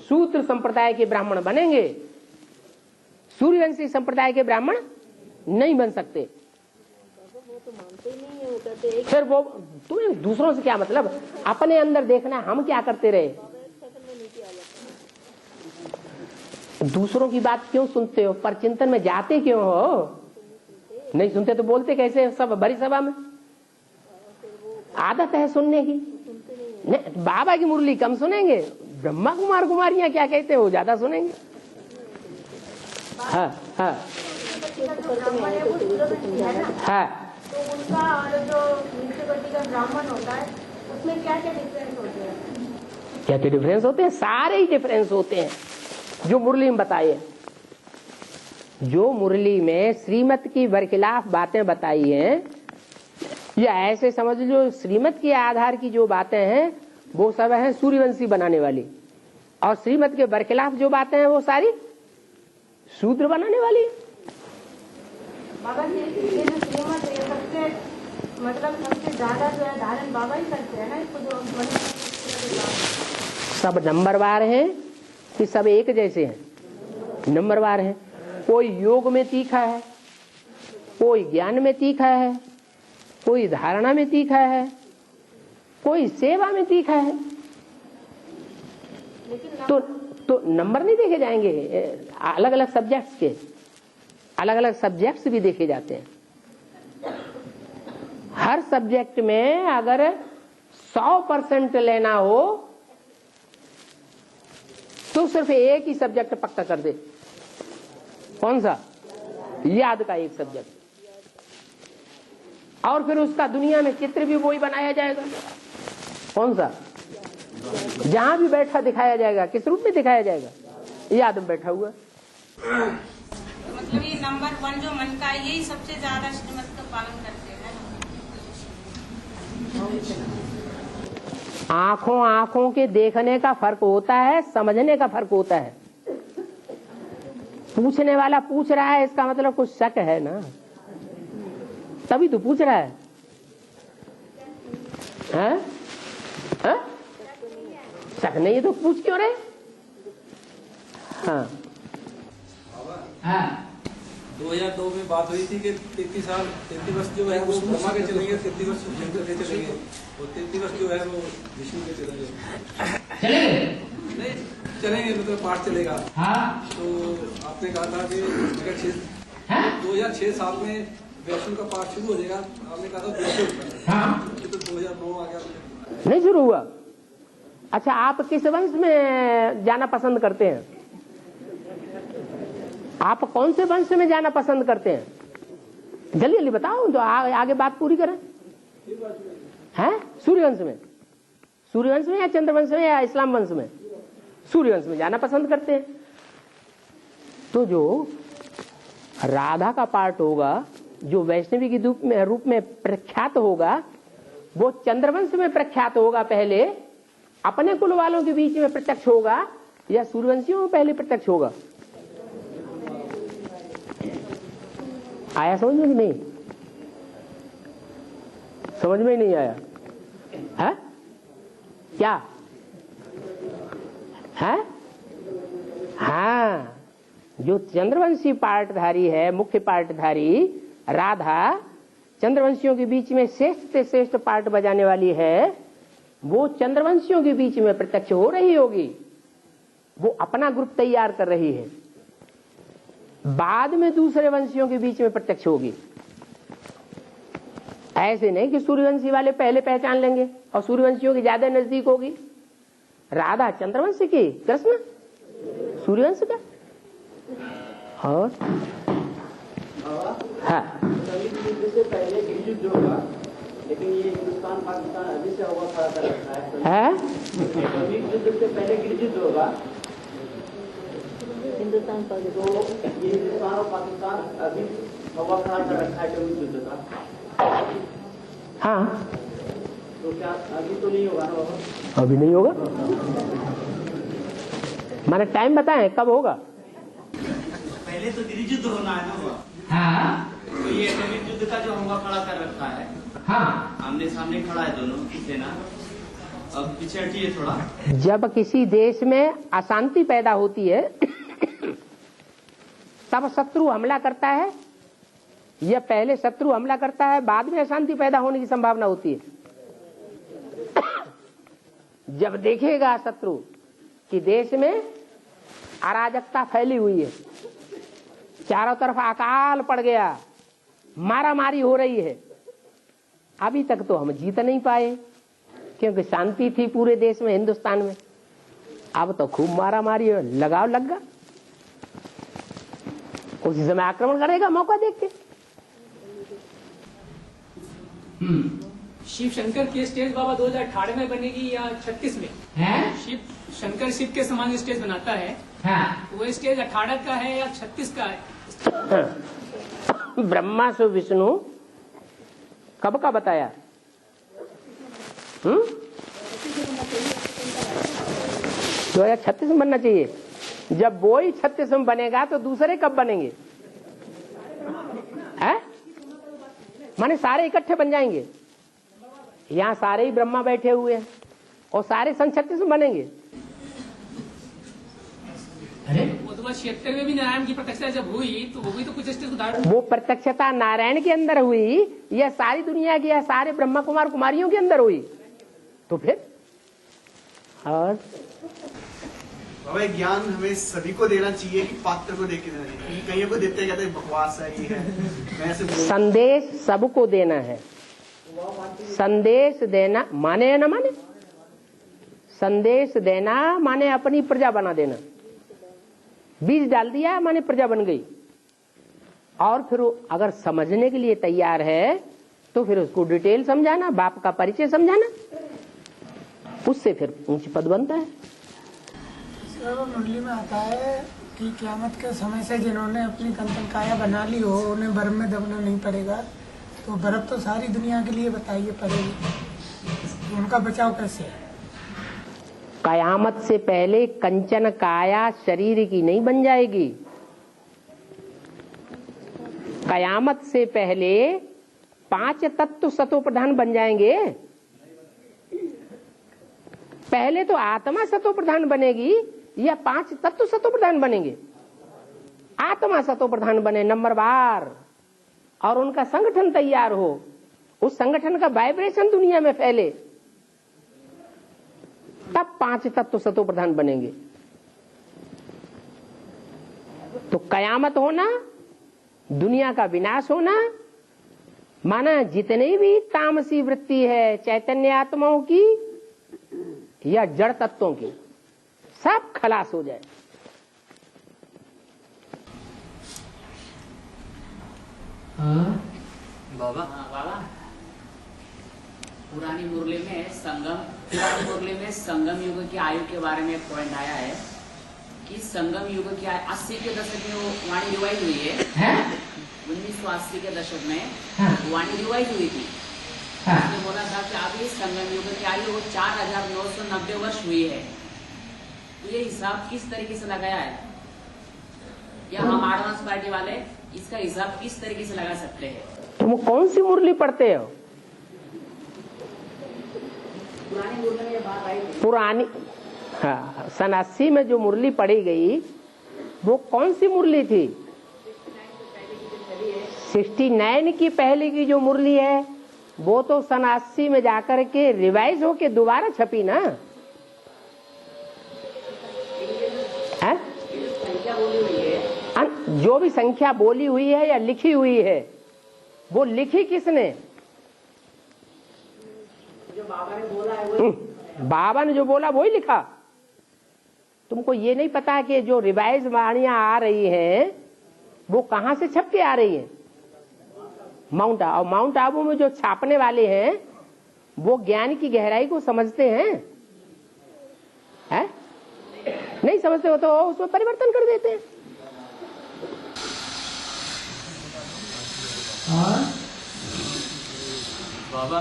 सूत्र संप्रदाय के ब्राह्मण बनेंगे। सूर्यवंशी संप्रदाय के ब्राह्मण नहीं बन सकते। फिर वो तुम्हें दूसरों से क्या मतलब? अपने अंदर देखना हम क्या करते रहे। दूसरों की बात क्यों सुनते हो? पर चिंतन में जाते क्यों हो? नहीं सुनते तो बोलते कैसे सब बड़ी सभा में? आदत है सुनने की। नहीं, बाबा की मुरली कम सुनेंगे, ब्रह्मा कुमार कुमारियां क्या कहते हैं वो ज्यादा सुनेंगे। हाँ हाँ हाँ। तो उनका और जो नीचे कोटि का ब्राह्मण होता है उसमें क्या क्या डिफरेंस होते हैं? क्या क्या डिफरेंस होते हैं? सारे ही डिफरेंस होते हैं जो मुरली में बताए। जो मुरली में श्रीमत की बरखिलाफ बातें बताई हैं, या ऐसे समझ लो श्रीमत के आधार की जो बातें हैं वो सब है सूर्यवंशी बनाने वाली, और श्रीमत के बरखिलाफ जो बातें हैं वो सारी शूद्र बनाने वाली। बाबा जी ये जो श्रीमत है सबसे मतलब सबसे ज्यादा जो है धारण बाबा ही करते हैं ना इसको, जो सब नंबरवार हैं कि सब एक जैसे हैं? नंबरवार हैं। कोई योग में तीखा है, कोई ज्ञान में तीखा है, कोई धारणा में तीखा है, कोई सेवा में तीखा है। तो नंबर नहीं देखे जाएंगे। अलग अलग सब्जेक्ट्स के अलग अलग सब्जेक्ट्स भी देखे जाते हैं। हर सब्जेक्ट में अगर 100% लेना हो तो सिर्फ एक ही सब्जेक्ट पक्का कर दे। कौन सा? याद का एक सब्जेक्ट, और फिर उसका दुनिया में चित्र भी वही बनाया जाएगा। कौन सा? जहां भी बैठा दिखाया जाएगा। किस रूप में दिखाया जाएगा? याद में बैठा हुआ। मतलब ये नंबर 1 जो मन का यही सबसे ज्यादा श्रीमत का पालन करते हैं। आंखों के देखने का फर्क होता है, समझने का फर्क होता है। पूछने वाला पूछ रहा है, इसका मतलब कुछ शक है ना, तभी तो पूछ रहा है। हैं? हैं? शक नहीं है तो पूछ क्यों रहे? हाँ हाँ। 2002 में बात हुई थी कि 33 वर्ष जो है वो ब्रह्मा के चलेंगे, 33 वर्ष शंकर के चलेंगे, और 33 वर्ष जो है वो विष्णु के चलेंगे। नहीं चलेंगे, मतलब पाठ चलेगा। हाँ। तो आपने कहा था कि 2006-7 में वैष्णव का पाठ शुरू हो जाएगा। आपने कहा था हाँ। तो 2009 आ गया, नहीं शुरू हुआ। अच्छा, आप किस वंश में जाना पसंद करते हैं? आप कौन से वंश में जाना पसंद करते हैं? जल्दी जल्दी बताओ तो आगे बात पूरी करें। हैं? सूर्यवंश में? सूर्यवंश में या चंद्रवंश में या इस्लाम वंश में? सूर्यवंश में जाना पसंद करते हैं। तो जो राधा का पाठ होगा, जो वैष्णवी के रूप में प्रख्यात होगा, वो चंद्रवंश में प्रख्यात होगा पहले, अपने कुल वालों के बीच में प्रत्यक्ष होगा, या सूर्यवंशियों में पहले प्रत्यक्ष होगा? आया समझ में कि नहीं? समझ में ही नहीं आया है? क्या है? हाँ, जो चंद्रवंशी पाठधारी है, मुख्य पाठधारी राधा, चंद्रवंशियों के बीच में श्रेष्ठ से श्रेष्ठ पाठ बजाने वाली है, वो चंद्रवंशियों के बीच में प्रत्यक्ष हो रही होगी। वो अपना ग्रुप तैयार कर रही है, बाद में दूसरे वंशियों के बीच में प्रत्यक्ष होगी। ऐसे नहीं कि सूर्यवंशी वाले पहले पहचान लेंगे और सूर्यवंशियों की ज्यादा नजदीक होगी। राधा चंद्रवंश की, कृष्ण सूर्यवंश का। और हाँ युद्ध से पहले युद्ध होगा, लेकिन ये हिंदुस्तान पाकिस्तान अभी से हवा खड़ा कर रखा है। युद्ध से पहले युद्ध होगा हिंदुस्तान पाकिस्तान, तो ये हिंदुस्तान और पाकिस्तान अभी हवा खड़ा कर रखा है युद्ध का। हाँ, तो क्या अभी तो नहीं होगा ना बाबा? अभी नहीं होगा। मैंने टाइम बताएं कब होगा। पहले तो युद्ध होना है ना बाबा। हाँ, तो ये युद्ध का जो हवा खड़ा कर रखा है, हाँ, आमने सामने खड़ा है दोनों की सेना। अब पीछे हटिए थोड़ा। जब किसी देश में अशांति पैदा होती है तब शत्रु हमला करता है, या पहले शत्रु हमला करता है बाद में अशांति पैदा होने की संभावना होती है। जब देखेगा शत्रु कि देश में अराजकता फैली हुई है, चारों तरफ अकाल पड़ गया, मारा मारी हो रही है, अभी तक तो हम जीत नहीं पाए क्योंकि शांति थी पूरे देश में, हिंदुस्तान में। अब तो खूब मारा मारी है, लगाव लग गया, उसी समय आक्रमण करेगा मौका देख के। शिव शंकर की स्टेज बाबा 2018 में बनेगी या 36 में? शिव शंकर शिव के समान स्टेज बनाता है। हाँ। वो स्टेज 18 का है या 36 का है? ब्रह्मा से विष्णु कब का बताया? 2036 में बनना चाहिए। जब वो ही 36 में बनेगा तो दूसरे कब बनेंगे? है? माने सारे इकट्ठे बन जाएंगे। यहाँ सारे ही ब्रह्मा बैठे हुए हैं और सारे सन 36 में बनेंगे। अरे वो तो 76 में भी नारायण की प्रत्यक्षता जब हुई तो वो भी तो कुछ स्टेज उदाहरण। वो प्रत्यक्षता नारायण के अंदर हुई या सारी दुनिया की या सारे ब्रह्मा कुमार कुमारियों के अंदर हुई? तो फिर और बाबा ज्ञान हमें सभी को देना चाहिए कि पात्र को देके देना चाहिए? कहीं को देते कहते बकवास है ये है। संदेश सबको देना है। संदेश देना माने या न माने? संदेश देना माने अपनी प्रजा बना देना। बीज डाल दिया माने प्रजा बन गई। और फिर अगर समझने के लिए तैयार है तो फिर उसको डिटेल समझाना, बाप का परिचय समझाना, उससे फिर ऊंच पद बनता है। मुरली में आता है कि क़यामत के समय से जिन्होंने अपनी कंचन काया बना ली हो उन्हें बर्फ में दबना नहीं पड़ेगा। तो बर्फ तो सारी दुनिया के लिए बताइए पड़ेगी, तो उनका बचाव कैसे है? कयामत से पहले कंचन काया शरीर की नहीं बन जाएगी। कयामत से पहले 5 तत्व सतो प्रधान बन जाएंगे। पहले तो आत्मा सतो प्रधान बनेगी या 5 तत्व सतो प्रधान बनेंगे? आत्मा सतो प्रधान बने नंबरवार और उनका संगठन तैयार हो, उस संगठन का वाइब्रेशन दुनिया में फैले, तब 5 तत्व सतो प्रधान बनेंगे। तो कयामत होना, दुनिया का विनाश होना, माना जितनी भी तामसी वृत्ति है चैतन्य आत्माओं की या जड़ तत्वों की, सब खलास हो जाए। बाबा पुरानी मुरली में संगम युग की आयु के बारे में एक पॉइंट आया है कि संगम युग की 80 के दशक में वो वाणी रिवाइज हुई है। 1980 के दशक में वाणी रिवाइज हुई थी। उसने बोला था कि अभी संगम युग की आयु 4990 वर्ष हुई है। तो ये हिसाब किस तरीके से लगाया है, या हम एडवांस पार्टी वाले इसका हिसाब किस तरीके से लगा सकते हैं? तुम कौन सी मुरली पढ़ते हो? पुरानी मुरली में ये बात आई थी। पुरानी, हाँ, सन 80 में जो मुरली पढ़ी गई वो कौन सी मुरली थी? 69 की पहले की जो मुरली है वो तो सन 80 में जाकर के रिवाइज होके दोबारा छपी ना। है? जो भी संख्या बोली हुई है या लिखी हुई है वो लिखी किसने? जो बाबा ने बोला है वो। बाबा ने जो बोला वही लिखा। तुमको ये नहीं पता कि जो रिवाइज वाणियां आ रही हैं वो कहां से छप के आ रही है? माउंट आबू। और माउंट आबू में जो छापने वाले हैं वो ज्ञान की गहराई को समझते हैं? नहीं समझते हो तो उसमें परिवर्तन कर देते हैं। बाबा,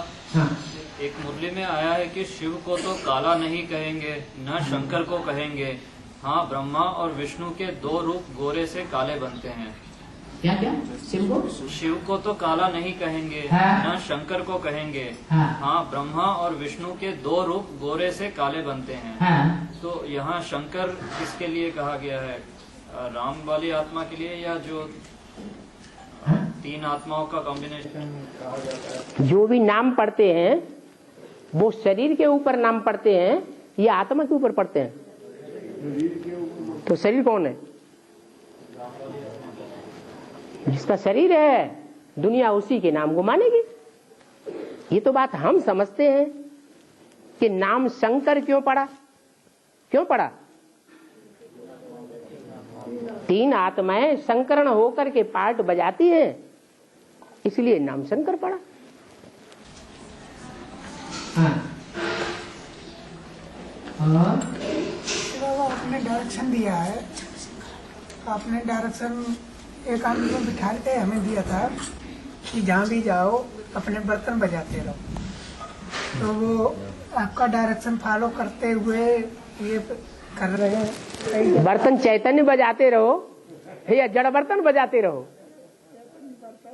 एक मुरली में आया है कि शिव को तो काला नहीं कहेंगे, न शंकर को कहेंगे। हाँ, ब्रह्मा और विष्णु के दो रूप गोरे से काले बनते हैं। क्या क्या? शिव को तो काला नहीं कहेंगे, न शंकर को कहेंगे। हाँ, ब्रह्मा और विष्णु के दो रूप गोरे से काले बनते हैं। तो यहाँ शंकर किसके लिए कहा गया है? राम वाली आत्मा के लिए, या जो तीन आत्माओं का कॉम्बिनेशन? जो भी नाम पढ़ते हैं वो शरीर के ऊपर नाम पढ़ते हैं या आत्मा के ऊपर पढ़ते हैं? तो शरीर कौन है? जिसका शरीर है दुनिया उसी के नाम को मानेगी। ये तो बात हम समझते हैं कि नाम शंकर क्यों पड़ा? क्यों पड़ा? तीन आत्माएं संकरण होकर के पार्ट बजाती हैं, इसलिए नाम शंकर पड़ा। आपने डायरेक्शन दिया है, आपने डायरेक्शन एक आदमी को बिठा के हमें दिया था कि जहाँ भी जाओ अपने बर्तन बजाते रहो। तो वो आपका डायरेक्शन फॉलो करते हुए ये कर रहे हैं। बर्तन चैतन्य बजाते रहो या जड़ बर्तन बजाते रहो?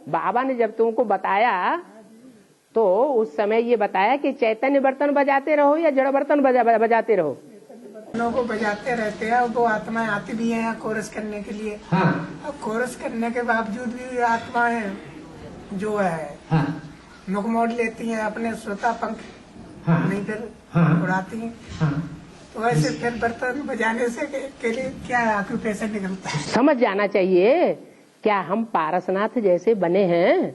बाबा ने जब तुमको बताया तो उस समय ये बताया कि चैतन्य बर्तन बजाते रहो या जड़ बर्तन बजाते रहो? दोनों को बजाते रहते हैं। वो आत्माएं आती भी हैं कोरस करने के लिए। अब कोरस करने के बावजूद भी आत्माएं जो है मुख मोड़ लेती हैं, अपने श्रोता पंख नहीं फिर उड़ाती हैं। तो ऐसे फिर बर्तन बजाने से के लिए क्या ऑक्यूपेशन निकलता है? समझ जाना चाहिए। क्या हम पारसनाथ जैसे बने हैं?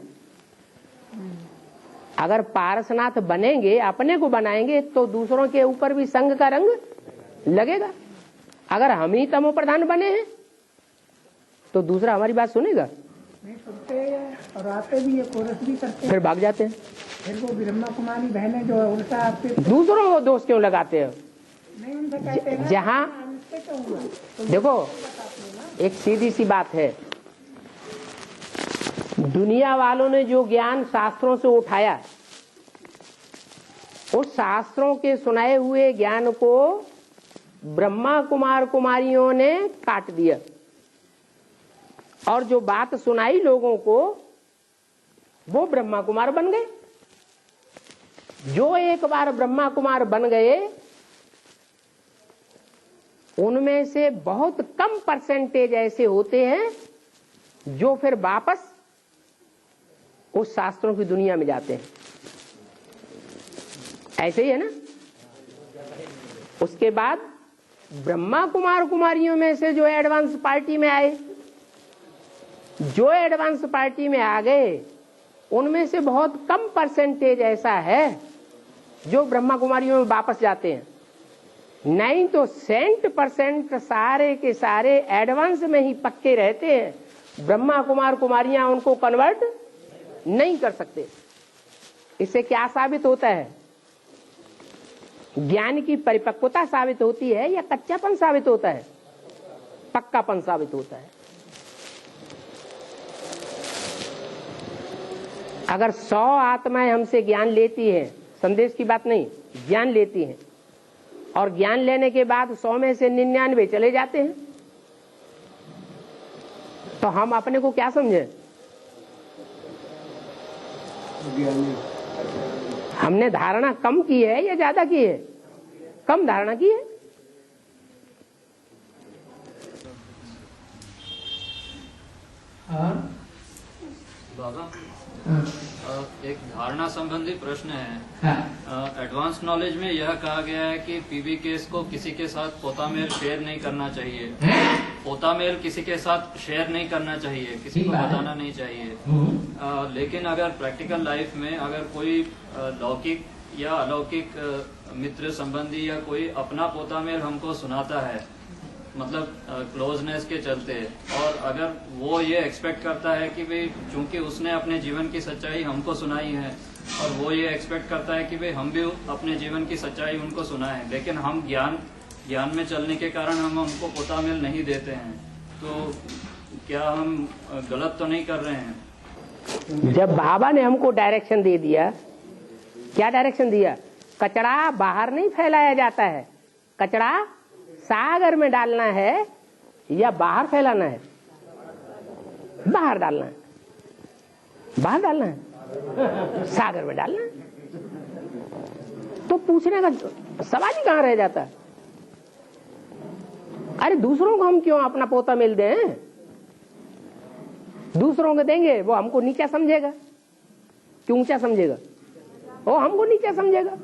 अगर पारसनाथ बनेंगे, अपने को बनाएंगे, तो दूसरों के ऊपर भी संग का रंग लगेगा। अगर हम ही तमो प्रधान बने हैं तो दूसरा हमारी बात सुनेगा? नहीं सुनते और आते भी, ये कोरस भी करते, फिर भाग जाते हैं। फिर वो ब्रह्मा कुमारी बहनें जो उल्टा आपके दूसरों को दोष क्यों लगाते हैं? नहीं उनसे कहते हैं जहाँ देखो, एक सीधी सी बात है, दुनिया वालों ने जो ज्ञान शास्त्रों से उठाया, उस शास्त्रों के सुनाए हुए ज्ञान को ब्रह्मा कुमार कुमारियों ने काट दिया, और जो बात सुनाई लोगों को वो ब्रह्मा कुमार बन गए। जो एक बार ब्रह्मा कुमार बन गए उनमें से बहुत कम परसेंटेज ऐसे होते हैं जो फिर वापस उस शास्त्रों की दुनिया में जाते हैं। ऐसे ही है ना? उसके बाद ब्रह्मा कुमार कुमारियों में से जो एडवांस पार्टी में आए, जो एडवांस पार्टी में आ गए, उनमें से बहुत कम परसेंटेज ऐसा है जो ब्रह्मा कुमारियों में वापस जाते हैं। नहीं तो 100% सारे के सारे एडवांस में ही पक्के रहते हैं। ब्रह्मा कुमार कुमारियां उनको कन्वर्ट नहीं कर सकते। इससे क्या साबित होता है? ज्ञान की परिपक्वता साबित होती है या कच्चापन साबित होता है? पक्कापन साबित होता है। अगर 100 आत्माएं हमसे ज्ञान लेती हैं, संदेश की बात नहीं, ज्ञान लेती हैं, और ज्ञान लेने के बाद 100 में से 99 चले जाते हैं, तो हम अपने को क्या समझे? हमने धारणा कम की है या ज्यादा की है? कम धारणा की है। बाबा, एक धारणा संबंधी प्रश्न है। एडवांस नॉलेज में यह कहा गया है कि पीबी केस को किसी के साथ पोतामेल शेयर नहीं करना चाहिए। पोतामेल किसी के साथ शेयर नहीं करना चाहिए, किसी को बताना नहीं चाहिए। लेकिन अगर प्रैक्टिकल लाइफ में अगर कोई लौकिक या अलौकिक मित्र संबंधी या कोई अपना पोतामेल हमको सुनाता है, मतलब क्लोजनेस के चलते, और अगर वो ये एक्सपेक्ट करता है कि भाई चूंकि उसने अपने जीवन की सच्चाई हमको सुनाई है और वो ये एक्सपेक्ट करता है कि भाई हम भी अपने जीवन की सच्चाई उनको सुनाएं, लेकिन हम ज्ञान में चलने के कारण हम उनको पोतामिल नहीं देते हैं, तो क्या हम गलत तो नहीं कर रहे हैं? जब बाबा ने हमको डायरेक्शन दे दिया, क्या डायरेक्शन दिया? कचरा बाहर नहीं फैलाया जाता है, कचरा सागर में डालना है या बाहर फैलाना है? बाहर डालना है, बाहर डालना है, सागर में डालना है। तो पूछने का सवाल ही कहां रह जाता है? अरे दूसरों को हम क्यों अपना पोता मिल दें? दूसरों को देंगे वो हमको नीचा समझेगा, क्यों ऊंचा समझेगा? वो हमको नीचा समझेगा,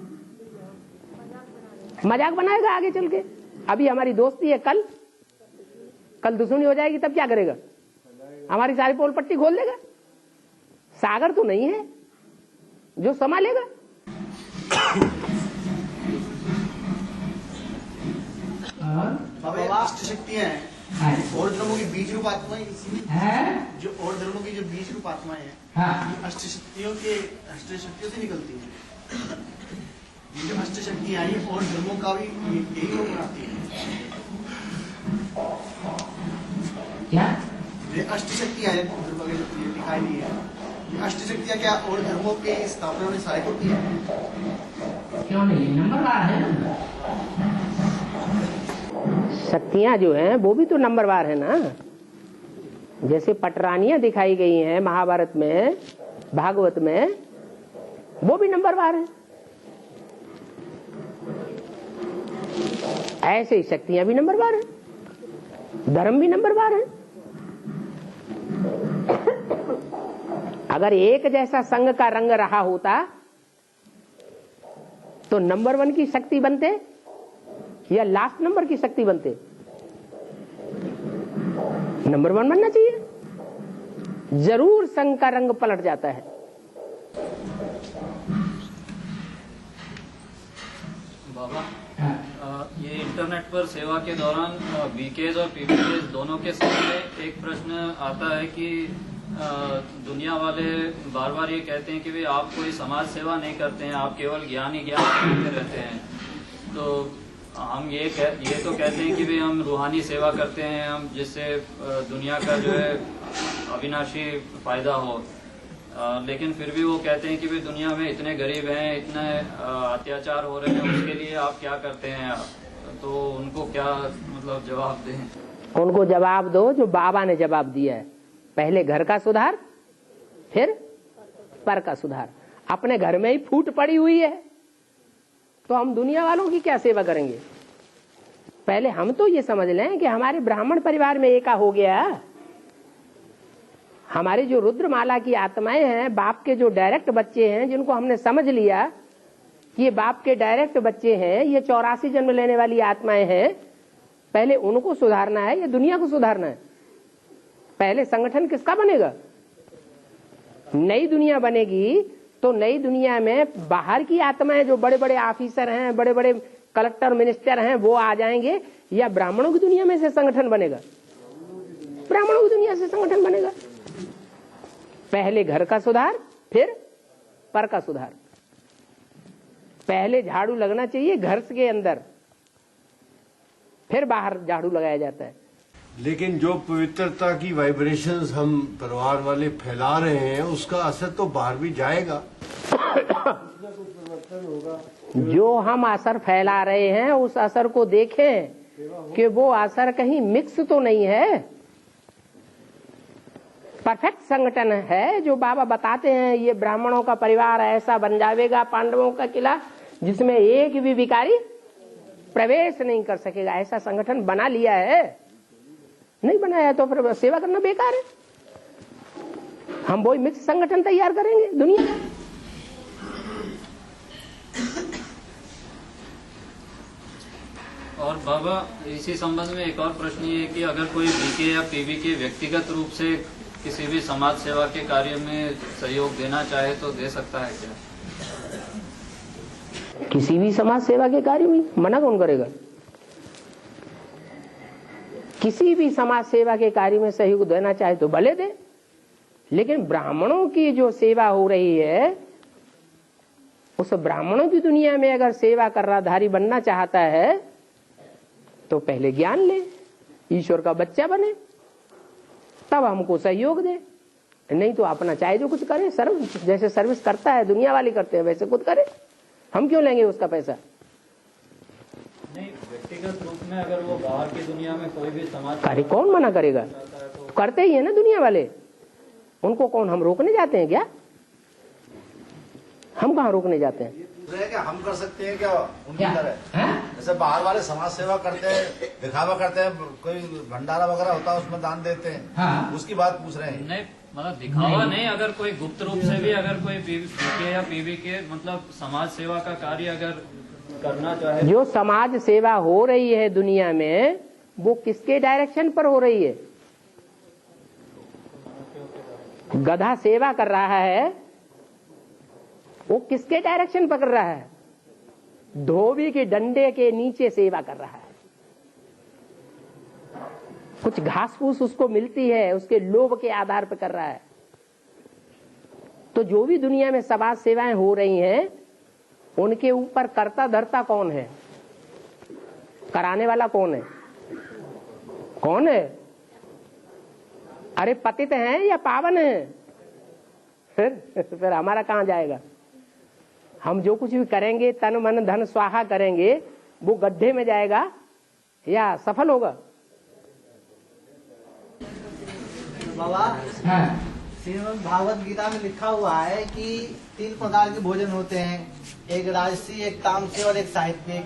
मजाक बनाएगा आगे चल के। अभी हमारी दोस्ती है, कल दुश्मनी हो जाएगी, तब क्या करेगा? हमारी सारी पोल पट्टी खोल देगा। सागर तो नहीं है जो संभालेगा। बाबा अष्ट शक्तियां हैं और धर्मों की बीज रूप आत्माएं, जो और धर्मों की जो बीज रूप आत्माएं हैं अष्ट शक्तियों से निकलती है। ये जो अष्ट शक्तियां आई और धर्मों का भी यही रूप बनाती है। क्या ये अष्ट शक्तियां दिखाई दी है, ये अष्ट शक्तियां क्या और धर्मों के स्थापना में सहायक होती है? क्यों नहीं? नंबरवार है ना शक्तियां जो हैं, वो भी तो नंबरवार है ना। जैसे पटरानियां दिखाई गई हैं महाभारत में, भागवत में, वो भी नंबरवार है। ऐसे ही शक्तियां भी नंबरवार है, धर्म भी नंबरवार है। अगर एक जैसा संघ का रंग रहा होता तो नंबर 1 की शक्ति बनते या लास्ट नंबर की शक्ति बनते? नंबर 1 बनना चाहिए। जरूर संघ का रंग पलट जाता है। बाबा ये इंटरनेट पर सेवा के दौरान बीकेज और पीबीकेज दोनों के सामने एक प्रश्न आता है कि दुनिया वाले बार बार ये कहते हैं कि भाई आप कोई समाज सेवा नहीं करते हैं, आप केवल ज्ञान ही ज्ञान करते रहते हैं। तो हम ये तो कहते हैं कि भाई हम रूहानी सेवा करते हैं, हम जिससे दुनिया का जो है अविनाशी फायदा हो, लेकिन फिर भी वो कहते हैं कि भाई दुनिया में इतने गरीब हैं, इतने अत्याचार हो रहे हैं, उसके लिए आप क्या करते हैं? तो उनको क्या मतलब जवाब दें? उनको जवाब दो जो बाबा ने जवाब दिया है, पहले घर का सुधार फिर पर का सुधार। अपने घर में ही फूट पड़ी हुई है तो हम दुनिया वालों की क्या सेवा करेंगे? पहले हम तो ये समझ लें कि हमारे ब्राह्मण परिवार में एका हो गया। हमारी जो रुद्रमाला की आत्माएं हैं, बाप के जो डायरेक्ट बच्चे हैं, जिनको हमने समझ लिया कि ये बाप के डायरेक्ट बच्चे हैं, ये 84 जन्म लेने वाली आत्माएं हैं, पहले उनको सुधारना है या दुनिया को सुधारना है? पहले संगठन किसका बनेगा? नई दुनिया बनेगी तो नई दुनिया में बाहर की आत्माएं, जो बड़े बड़े ऑफिसर हैं, बड़े बड़े कलेक्टर मिनिस्टर हैं, वो आ जाएंगे, या ब्राह्मणों की दुनिया में से संगठन बनेगा? ब्राह्मणों की दुनिया से संगठन बनेगा। पहले घर का सुधार फिर पर का सुधार। पहले झाड़ू लगना चाहिए घर के अंदर, फिर बाहर झाड़ू लगाया जाता है। लेकिन जो पवित्रता की वाइब्रेशंस हम परिवार वाले फैला रहे हैं, उसका असर तो बाहर भी जाएगा। जो हम असर फैला रहे हैं उस असर को देखें कि वो असर कहीं मिक्स तो नहीं है। परफेक्ट संगठन है जो बाबा बताते हैं, ये ब्राह्मणों का परिवार ऐसा बन जाएगा, पांडवों का किला, जिसमें एक भी विकारी प्रवेश नहीं कर सकेगा। ऐसा संगठन बना लिया है, नहीं बनाया तो फिर सेवा करना बेकार है। हम वही मिक्स संगठन तैयार करेंगे दुनिया का। और बाबा इसी संबंध में एक और प्रश्न ये है कि अगर कोई बीके या पीबी के व्यक्तिगत रूप से किसी भी समाज सेवा के कार्य में सहयोग देना चाहे तो दे सकता है क्या? किसी भी समाज सेवा के कार्य में मना कौन करेगा? किसी भी समाज सेवा के कार्य में सहयोग देना चाहे तो भले दे, लेकिन ब्राह्मणों की जो सेवा हो रही है, उस ब्राह्मणों की दुनिया में अगर सेवा करनाधारी बनना चाहता है तो पहले ज्ञान ले, ईश्वर का बच्चा बने, तब हमको सहयोग दे। नहीं तो अपना चाहे जो कुछ करे, सर्विस जैसे सर्विस करता है दुनिया वाले करते हैं वैसे खुद करे, हम क्यों लेंगे उसका पैसा। नहीं, व्यक्तिगत रूप में अगर वो बाहर की दुनिया में कोई भी समाज कार्य कौन मना करेगा, करते ही है ना दुनिया वाले, उनको कौन हम रोकने जाते हैं क्या? हम कहाँ रोकने जाते हैं? क्या हम कर सकते हैं क्या उनकी तरह? जैसे बाहर वाले समाज सेवा करते हैं, दिखावा करते हैं, कोई भंडारा वगैरह होता है उसमें दान देते हैं। हाँ। उसकी बात पूछ रहे हैं। नहीं, मतलब दिखावा नहीं, अगर कोई गुप्त रूप से भी अगर कोई पीके या पीवी के मतलब समाज सेवा का कार्य अगर करना चाहे, जो समाज सेवा हो रही है दुनिया में वो किसके डायरेक्शन पर हो रही है? गधा सेवा कर रहा है, वो किसके डायरेक्शन पकड़ रहा है? धोबी के डंडे के नीचे सेवा कर रहा है। कुछ घास फूस उसको मिलती है, उसके लोभ के आधार पर कर रहा है। तो जो भी दुनिया में समाज सेवाएं हो रही हैं, उनके ऊपर कर्ता धर्ता कौन है? कराने वाला कौन है? कौन है? अरे पतित हैं या पावन है? फिर हमारा कहां जाएगा? हम जो कुछ भी करेंगे तन मन धन स्वाहा करेंगे, वो गड्ढे में जाएगा या सफल होगा? बाबा, हाँ। श्रीमद् भागवत गीता में लिखा हुआ है कि 3 प्रकार के भोजन होते हैं, एक राजसी, एक तामसी और एक साहित्यिक,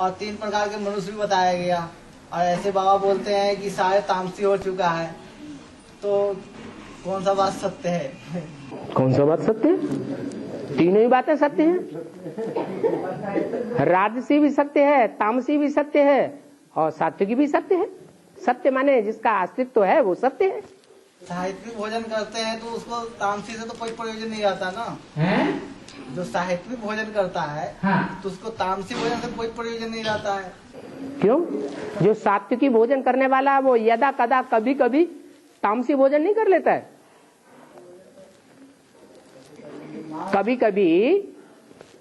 और 3 प्रकार के मनुष्य भी बताया गया। और ऐसे बाबा बोलते हैं कि शायद तामसी हो चुका है, तो कौन सा बात सत्य है? कौन सा बात सत्य है? तीनों ही बातें सत्य हैं। राजसी भी सत्य है, तामसी भी सत्य है और सात्विकी भी सत्य है। सत्य माने जिसका अस्तित्व है वो सत्य है। साहित्यिक भोजन करते हैं तो उसको तामसी से तो कोई प्रयोजन नहीं आता ना है? जो साहित्यिक भोजन करता है, हाँ। तो उसको तामसी भोजन से कोई प्रयोजन नहीं आता है। क्यों? जो सात्विकी भोजन करने वाला है वो यदा कदा कभी कभी तामसी भोजन नहीं कर लेता है। कभी कभी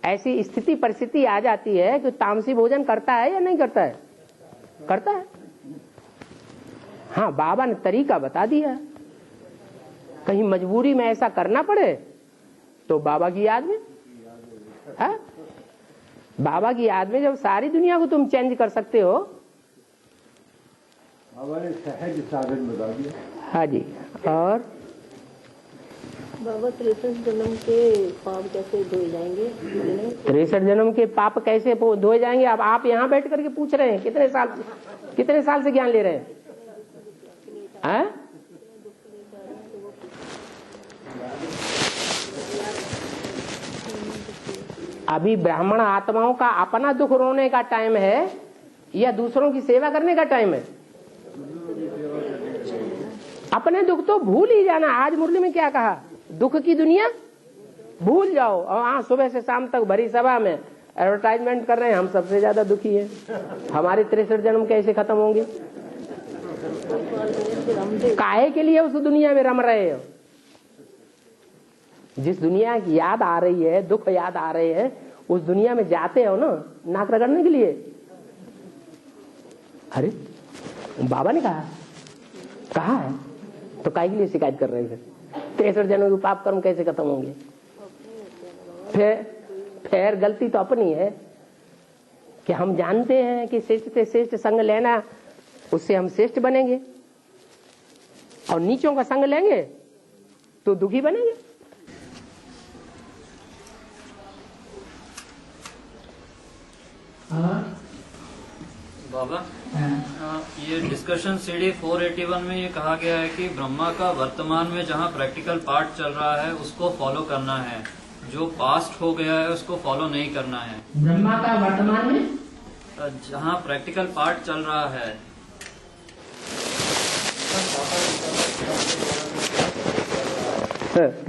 ऐसी स्थिति परिस्थिति आ जाती है कि तामसी भोजन करता है या नहीं करता है? करता है। हाँ, बाबा ने तरीका बता दिया। कहीं मजबूरी में ऐसा करना पड़े तो बाबा की याद में, हाँ? बाबा की याद में जब सारी दुनिया को तुम चेंज कर सकते हो। बाबा ने सहज साधन बता दिया। हाँ जी। और बाबा 63 जन्म के पाप कैसे धोए जाएंगे? 63 जन्म के पाप कैसे धोए जाएंगे? अब आप यहाँ बैठ करके पूछ रहे हैं, कितने साल से ज्ञान ले रहे हैं? अभी ब्राह्मण आत्माओं का अपना दुख रोने का टाइम है या दूसरों की सेवा करने का टाइम है? अपने दुख तो भूल ही जाना। आज मुरली में क्या कहा? दुख की दुनिया भूल जाओ। और हाँ, सुबह से शाम तक भरी सभा में एडवर्टाइजमेंट कर रहे हैं, हम सबसे ज्यादा दुखी हैं, हमारे 63 जन्म कैसे खत्म होंगे? काहे के लिए उस दुनिया में रम रहे हो? जिस दुनिया की याद आ रही है, दुख याद आ रहे हैं, उस दुनिया में जाते हो ना नाक रगड़ने के लिए। अरे बाबा ने कहा है तो काहे के लिए शिकायत कर रहे हैं? 63 जन्म के पाप कर्म कैसे खत्म होंगे? फिर गलती तो अपनी है कि हम जानते हैं कि श्रेष्ठ से श्रेष्ठ संग लेना, उससे हम श्रेष्ठ बनेंगे, और नीचों का संग लेंगे तो दुखी बनेंगे। बाबा, ये डिस्कशन सीडी 481 में ये कहा गया है कि ब्रह्मा का वर्तमान में जहाँ प्रैक्टिकल पार्ट चल रहा है उसको फॉलो करना है, जो पास्ट हो गया है उसको फॉलो नहीं करना है। ब्रह्मा का वर्तमान में जहाँ प्रैक्टिकल पार्ट चल रहा है,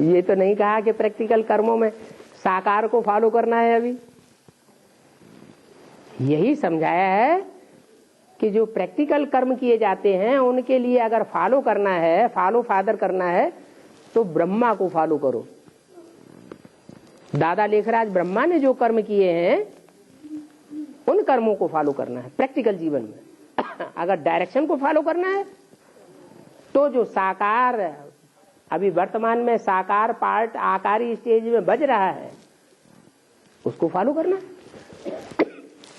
ये तो नहीं कहा कि प्रैक्टिकल कर्मों में साकार को फॉलो करना है। अभी यही समझाया है कि जो प्रैक्टिकल कर्म किए जाते हैं उनके लिए अगर फॉलो करना है, फॉलो फादर करना है, तो ब्रह्मा को फॉलो करो। दादा लेखराज ब्रह्मा ने जो कर्म किए हैं उन कर्मों को फॉलो करना है प्रैक्टिकल जीवन में। अगर डायरेक्शन को फॉलो करना है तो जो साकार, अभी वर्तमान में साकार पार्ट आकारी स्टेज में बज रहा है, उसको फॉलो करना है।